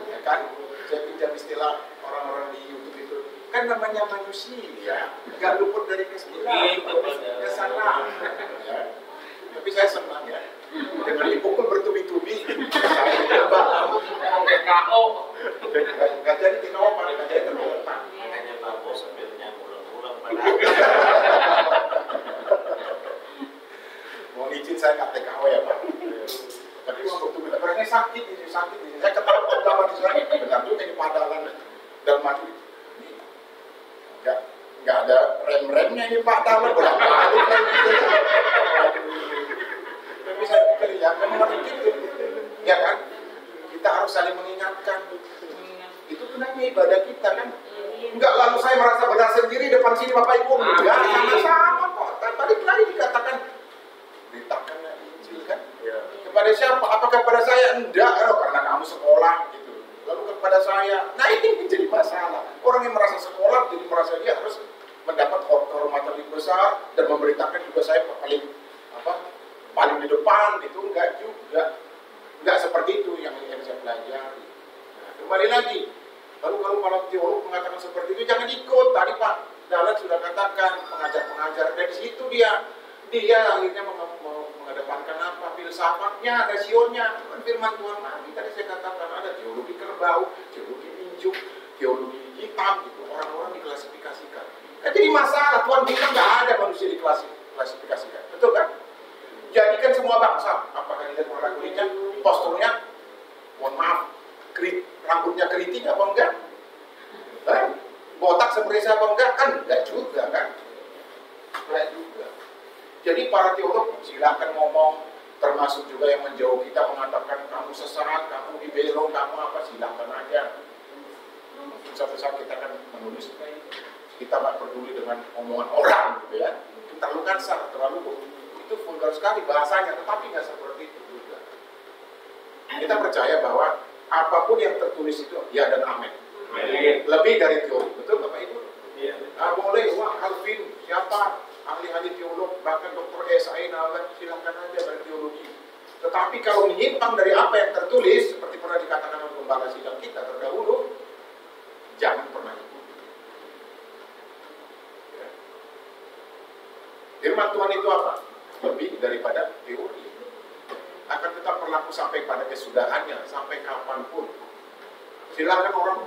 ya kan? Saya pinjam istilah orang-orang di YouTube itu, kan namanya manusia, nggak luput dari kesalahan, ya. Tapi saya senang ya, dengan dipukul bertubi-tubi, PKO. nggak jadi TKO, nggak jadi terletak. Makanya Pak Bos sambilnya ulang-ulang pada. Mohon izin saya nggak TKO ya Pak. Tapi waktu itu orangnya sakit ini. Saya ketawa lama di sana, benar juga ini padalan dan maju. Ini nggak ada rem-remnya ini Pak Dahlan bolak-balik kan gitu. Tapi saya pikir ya, memang gitu. Ya kan? Kita harus saling mengingatkan. Itu gunanya ibadah kita kan. Enggak lalu saya merasa benar sendiri depan sini Bapak Ibu. Enggak, sama-sama kok. Tadi dikatakan beritakannya Injil kan. Kepada siapa? Apakah kepada saya? Enggak, karena kamu sekolah gitu. Lalu kepada saya. Nah ini menjadi masalah. Orang yang merasa sekolah jadi merasa dia harus mendapat kehormatan lebih besar dan memberitakan juga saya paling di depan. Itu enggak juga. Enggak seperti itu yang saya pelajari. Nah, kembali lagi. Lalu kalau teolog mengatakan seperti itu jangan ikut. Tadi Pak Dahlan sudah katakan pengajar-pengajar dari situ dia akhirnya mengedepankan apa? Filsafatnya, rasionya, firman Tuhan lagi. Tadi saya katakan ada teologi kerbau, teologi minjuk, teologi hitam gitu. Orang-orang diklasifikasikan. Nah, jadi masalah Tuhan bilang nggak ada manusia diklasifikasikan, betul kan? Jadikan semua bangsa, apakah dilihat warna kulitnya, posturnya, mohon maaf, rambutnya keriting apa enggak? seperti saya apa enggak? Kan enggak juga kan? Enggak juga. Jadi para teolog silakan ngomong, termasuk juga yang menjauh kita mengatakan kamu sesat, kamu dibelong, kamu apa, silakan aja. Mungkin suatu saat kita akan menulis, kita nggak peduli dengan omongan orang gitu ya. Terlalu kasar, terlalu itu vulgar sekali bahasanya, tetapi nggak seperti itu juga. Kita percaya bahwa apapun yang tertulis itu ya dan amin. Lebih dari teori, betul Bapak Ibu? Iya. Nah, boleh, wah Calvin, siapa ahli-ahli teolog, bahkan Dr. S.A. silakan aja berteologi. Tetapi kalau menyimpang dari apa yang tertulis, seperti pernah dikatakan oleh pembala sidang kita terdahulu, jangan pernah ikuti. Ya. Firman Tuhan itu apa? Lebih daripada teori. Akan tetap berlaku sampai pada kesudahannya, sampai kapanpun. Silakan orang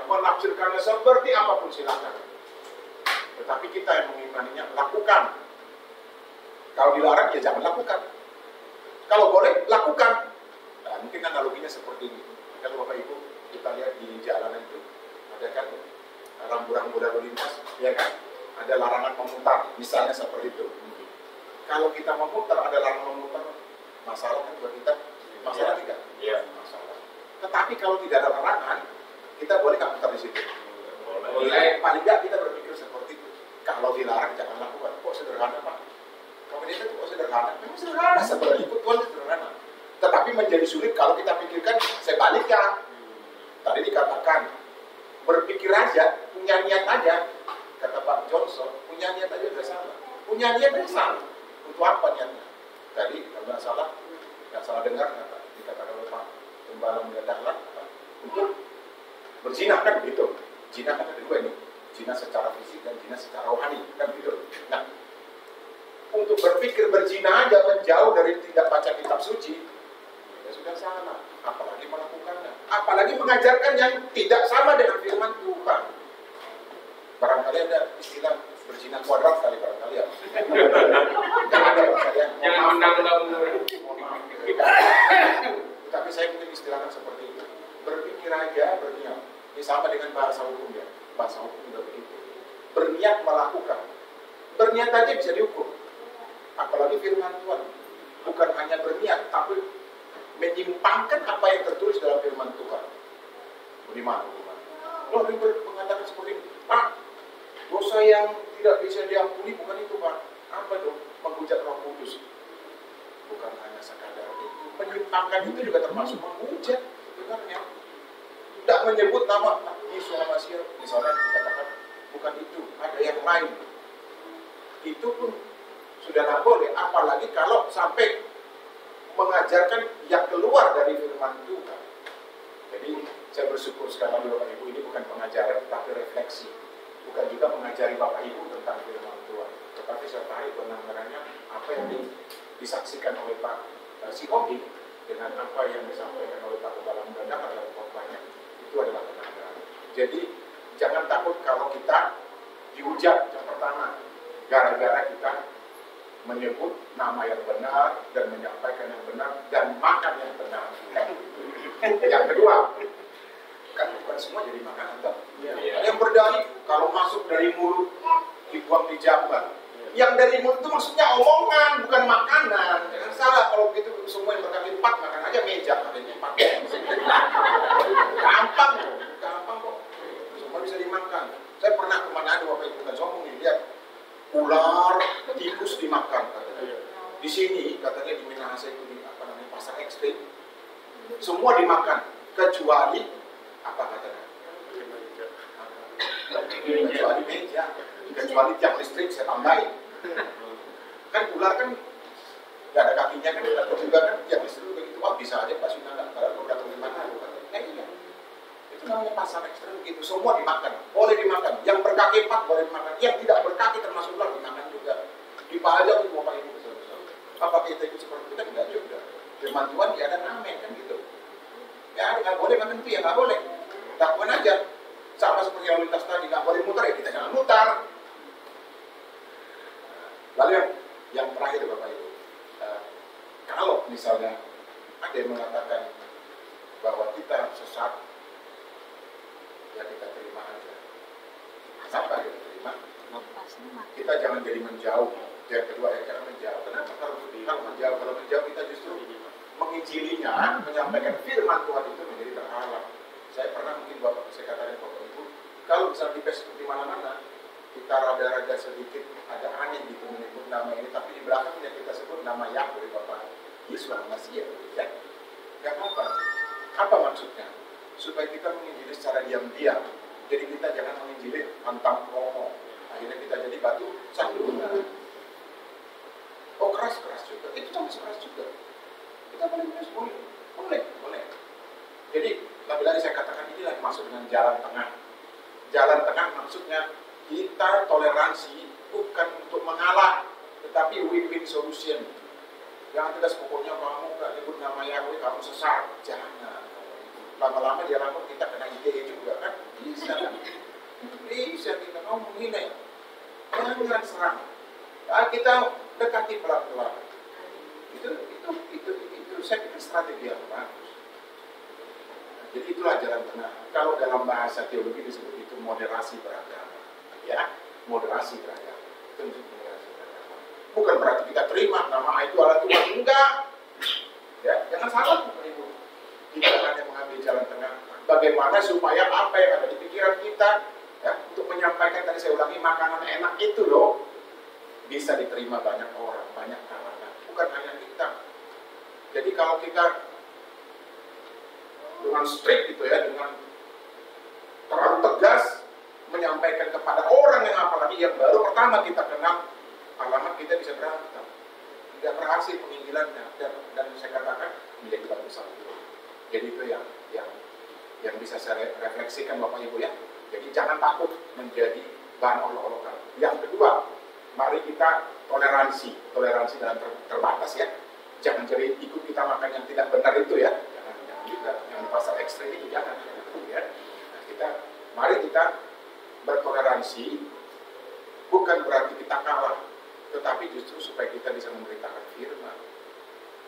menafsirkannya seperti apapun silakan. Tetapi kita yang mengimaninya, lakukan. Kalau dilarang, ya jangan lakukan. Kalau boleh, lakukan. Nah, mungkin analoginya seperti ini. Kalau Bapak Ibu, kita lihat di jalanan itu, ada kan rambu-rambu lalu lintas, ya kan? Ada larangan memutar, misalnya seperti itu. Kalau kita memutar, ada larangan memutar, masalah kan buat kita? Masalah tidak? Iya. Masalah. Tetapi kalau tidak ada larangan, kita boleh nggak mutar di situ? Boleh. Paling nggak kita berpikir seperti itu. Kalau dilarang, jangan lakukan. Kok sederhana, Pak? Kalau kita itu kok sederhana? Memang sederhana, sebenarnya ikut Tuhan sederhana. Tetapi menjadi sulit kalau kita pikirkan sebaliknya. Tadi dikatakan, berpikir aja, punya niat aja. Kata Pak Johnson, punya niat aja udah salah. Punya niat aja salah. Untuk apa niatnya? Tadi, kalau nggak salah dengar, dikatakan oleh Pak Gembala Dahlan, untuk berzina kan begitu. Zina kan ada dua ini, zina secara fisik dan zina secara rohani kan begitu. Nah, untuk berpikir berzina aja menjauh dari tidak baca kitab suci, ya sudah salah. Apalagi melakukannya, apalagi mengajarkan yang tidak sama dengan firman Tuhan. Barangkali ada istilah berzina kuadrat kali barangkali ya. Jangan ada barangkali ya. Jangan undang-undang. Tapi saya mungkin istilahkan seperti itu. Berpikir aja, berniat. Ini sama dengan bahasa hukum ya. Bahasa hukum juga begitu. Berniat melakukan. Berniat aja bisa diukur. Apalagi firman Tuhan. Bukan hanya berniat, tapi menyimpangkan apa yang tertulis dalam firman Tuhan. Bagaimana? Loh, dia mengatakan seperti ini. Pak, dosa yang tidak bisa diampuni bukan itu, Pak. Apa dong? Menghujat Roh Kudus. Bukan hanya sekadar itu. Menyimpangkan itu juga termasuk menghujat. Sebenarnya. Tidak menyebut nama Yesus Masih, misalnya dikatakan bukan itu, ada yang lain. Itu pun sudah tidak boleh, apalagi kalau sampai mengajarkan yang keluar dari firman Tuhan. Jadi saya bersyukur sekarang Bapak Ibu ini bukan pengajaran tetapi refleksi, bukan juga mengajari Bapak Ibu tentang firman Tuhan, tetapi saya tarik penanganannya apa yang disaksikan oleh Pak Sihobi dengan apa yang disampaikan oleh Pak Gembala Dahlan dalam khotbahnya. Itu adalah penanganan. Jadi jangan takut kalau kita dihujat yang pertama gara-gara kita menyebut nama yang benar dan menyampaikan yang benar dan makan yang benar. Yang kedua, kan bukan semua jadi makanan toh. Yang berdalih kalau masuk dari mulut dibuang di jamban. Yang dari mulut itu maksudnya omongan, bukan makanan. Jangan salah kalau begitu semua yang berkali lipat makan aja meja katanya 4. Gampang kok. Semua bisa dimakan. Saya pernah ke Manado Bapak Ibu kan sombong nih, lihat ular, tikus dimakan katanya. Di sini katanya di Minahasa itu di pasar ekstrim, semua dimakan kecuali apa katanya? Kecuali meja, kecuali tiang listrik saya tambahin. Kan ular kan nggak ada kakinya kan, atau juga kan tiang listrik begitu, wah bisa aja Pak Sunanda, padahal udah datang di mana? Iya. Itu namanya pasar ekstrem gitu, semua dimakan, boleh dimakan. Yang berkaki 4 boleh dimakan, yang tidak berkaki termasuk ular dimakan juga. Dipajang itu Bapak Ibu besar-besar. Apa kita ikut seperti itu kan enggak juga. Firman Tuhan ya ada amin kan gitu. Ya nggak boleh makan itu ya nggak boleh. Lakukan aja. Sama seperti yang lintas tadi nggak boleh mutar ya kita jangan mutar. Lalu yang terakhir Bapak Ibu, kalau misalnya ada yang mengatakan bahwa kita sesat, ya kita kita jangan jadi menjauh. Yang kedua ya, jangan menjauh. Kenapa? Kalau menjauh kita justru menginjilinya, menyampaikan firman Tuhan itu menjadi terhalang. Saya pernah mungkin saya katakan Bapak Ibu, kalau misalnya di Facebook di mana-mana, kita rada-rada sedikit ada aneh gitu menyebut nama ini, tapi di belakangnya kita sebut nama Yahweh Bapak Yesus Masias, ya. Gak apa-apa. Apa maksudnya? Supaya kita menginjili secara diam-diam. Jadi kita jangan menginjili pantang promo. Akhirnya kita jadi batu sandungan. Oh keras-keras juga. Itu sama keras juga. Kita boleh. Jadi lagi-lagi saya katakan inilah maksud dengan jalan tengah. Jalan tengah maksudnya kita toleransi bukan untuk mengalah, tetapi win-win solution. Jangan kita pokoknya kamu gak nyebut nama Yahweh, kamu sesat. Jangan. Lama-lama dia lapor kita kena ITE juga kan? Bisa kan? Bisa kita mau menghina. Jangan serang. Nah, kita dekati pelan-pelan. Itu saya pikir strategi yang bagus. Jadi itulah jalan tengah. Kalau dalam bahasa teologi disebut itu moderasi beragama. Ya, moderasi beragama. Itu moderasi beragama. Bukan berarti kita terima nama itu Allah Tuhan. Enggak. Ya, jangan salah Bapak Ibu. Kita hanya mengambil jalan tengah. Bagaimana supaya apa yang ada di pikiran kita, ya, untuk menyampaikan tadi saya ulangi makanan enak itu loh, bisa diterima banyak orang, banyak kalangan. Bukan hanya kita. Jadi kalau kita dengan strict gitu ya, dengan terlalu tegas menyampaikan kepada orang yang apalagi yang baru pertama kita kenal, alamat kita bisa berantem, tidak berhasil penginjilannya dan saya katakan menjadi batu sandungan. Jadi itu yang bisa saya refleksikan Bapak Ibu ya. Jadi jangan takut menjadi bahan olok-olokan. Yang kedua, mari kita toleransi dalam terbatas ya. Jangan jadi ikut kita makan yang tidak benar itu ya. Jangan juga yang pasal ekstrim itu jangan ya. Nah, mari kita bertoleransi, bukan berarti kita kalah, tetapi justru supaya kita bisa memberitakan firman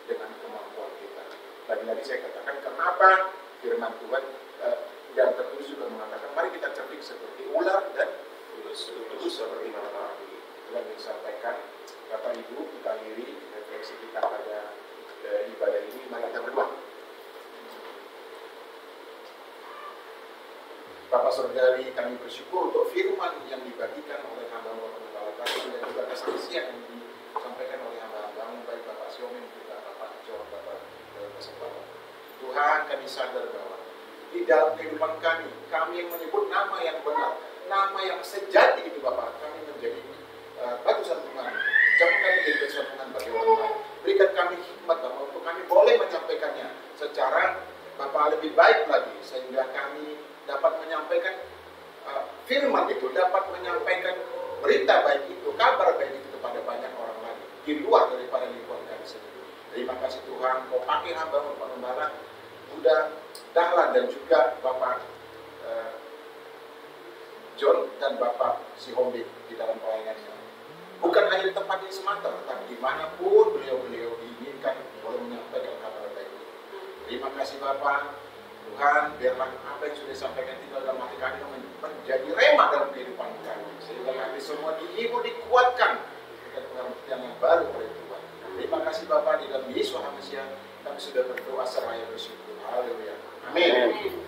dengan kemampuan kita. Lagi-lagi saya katakan kenapa firman Tuhan dan tertulis juga mengatakan mari kita cerdik seperti ular dan tulus seperti matahari. Itu yang disampaikan Bapak Ibu. Kita akhiri refleksi kita pada ibadah ini. Mari kita berdoa. Bapak Surgawi, kami bersyukur untuk firman yang dibagikan oleh hamba-Mu Kepala Kami dan juga kesaksian yang disampaikan oleh hamba-Mu baik Bapak Siomen juga Bapak John, Bapak kesempatan. Tuhan, kami sadar bahwa di dalam kehidupan kami yang menyebut nama yang benar, nama yang sejati itu Bapak, kami menjadi batu sandungan. Jangan kami jadi batu sandungan bagi orang lain. Berikan kami hikmat Bapak untuk kami boleh menyampaikannya secara Bapak lebih baik lagi, sehingga kami dapat menyampaikan firman itu, dapat menyampaikan berita baik itu, kabar baik itu kepada banyak orang lain di luar daripada lingkungan kami sendiri. Terima kasih Tuhan, Kau pakai hamba-Mu Pengembala Buddha Dahlan dan juga Bapak John dan Bapak Sihombi di dalam pelayanannya. Bukan hanya di tempat ini semata, tetapi dimanapun beliau-beliau diinginkan boleh menyampaikan kabar baik itu. Terima kasih Bapak. Tuhan, biarlah apa yang sudah disampaikan tinggal dalam hati kami menjadi rema dalam kehidupan kami, sehingga nanti semua dihibur, dikuatkan dengan pengertian yang baru oleh Tuhan. Terima kasih Bapak, di dalam Yesus Masias kami sudah berdoa seraya bersyukur. Haleluya. Amin.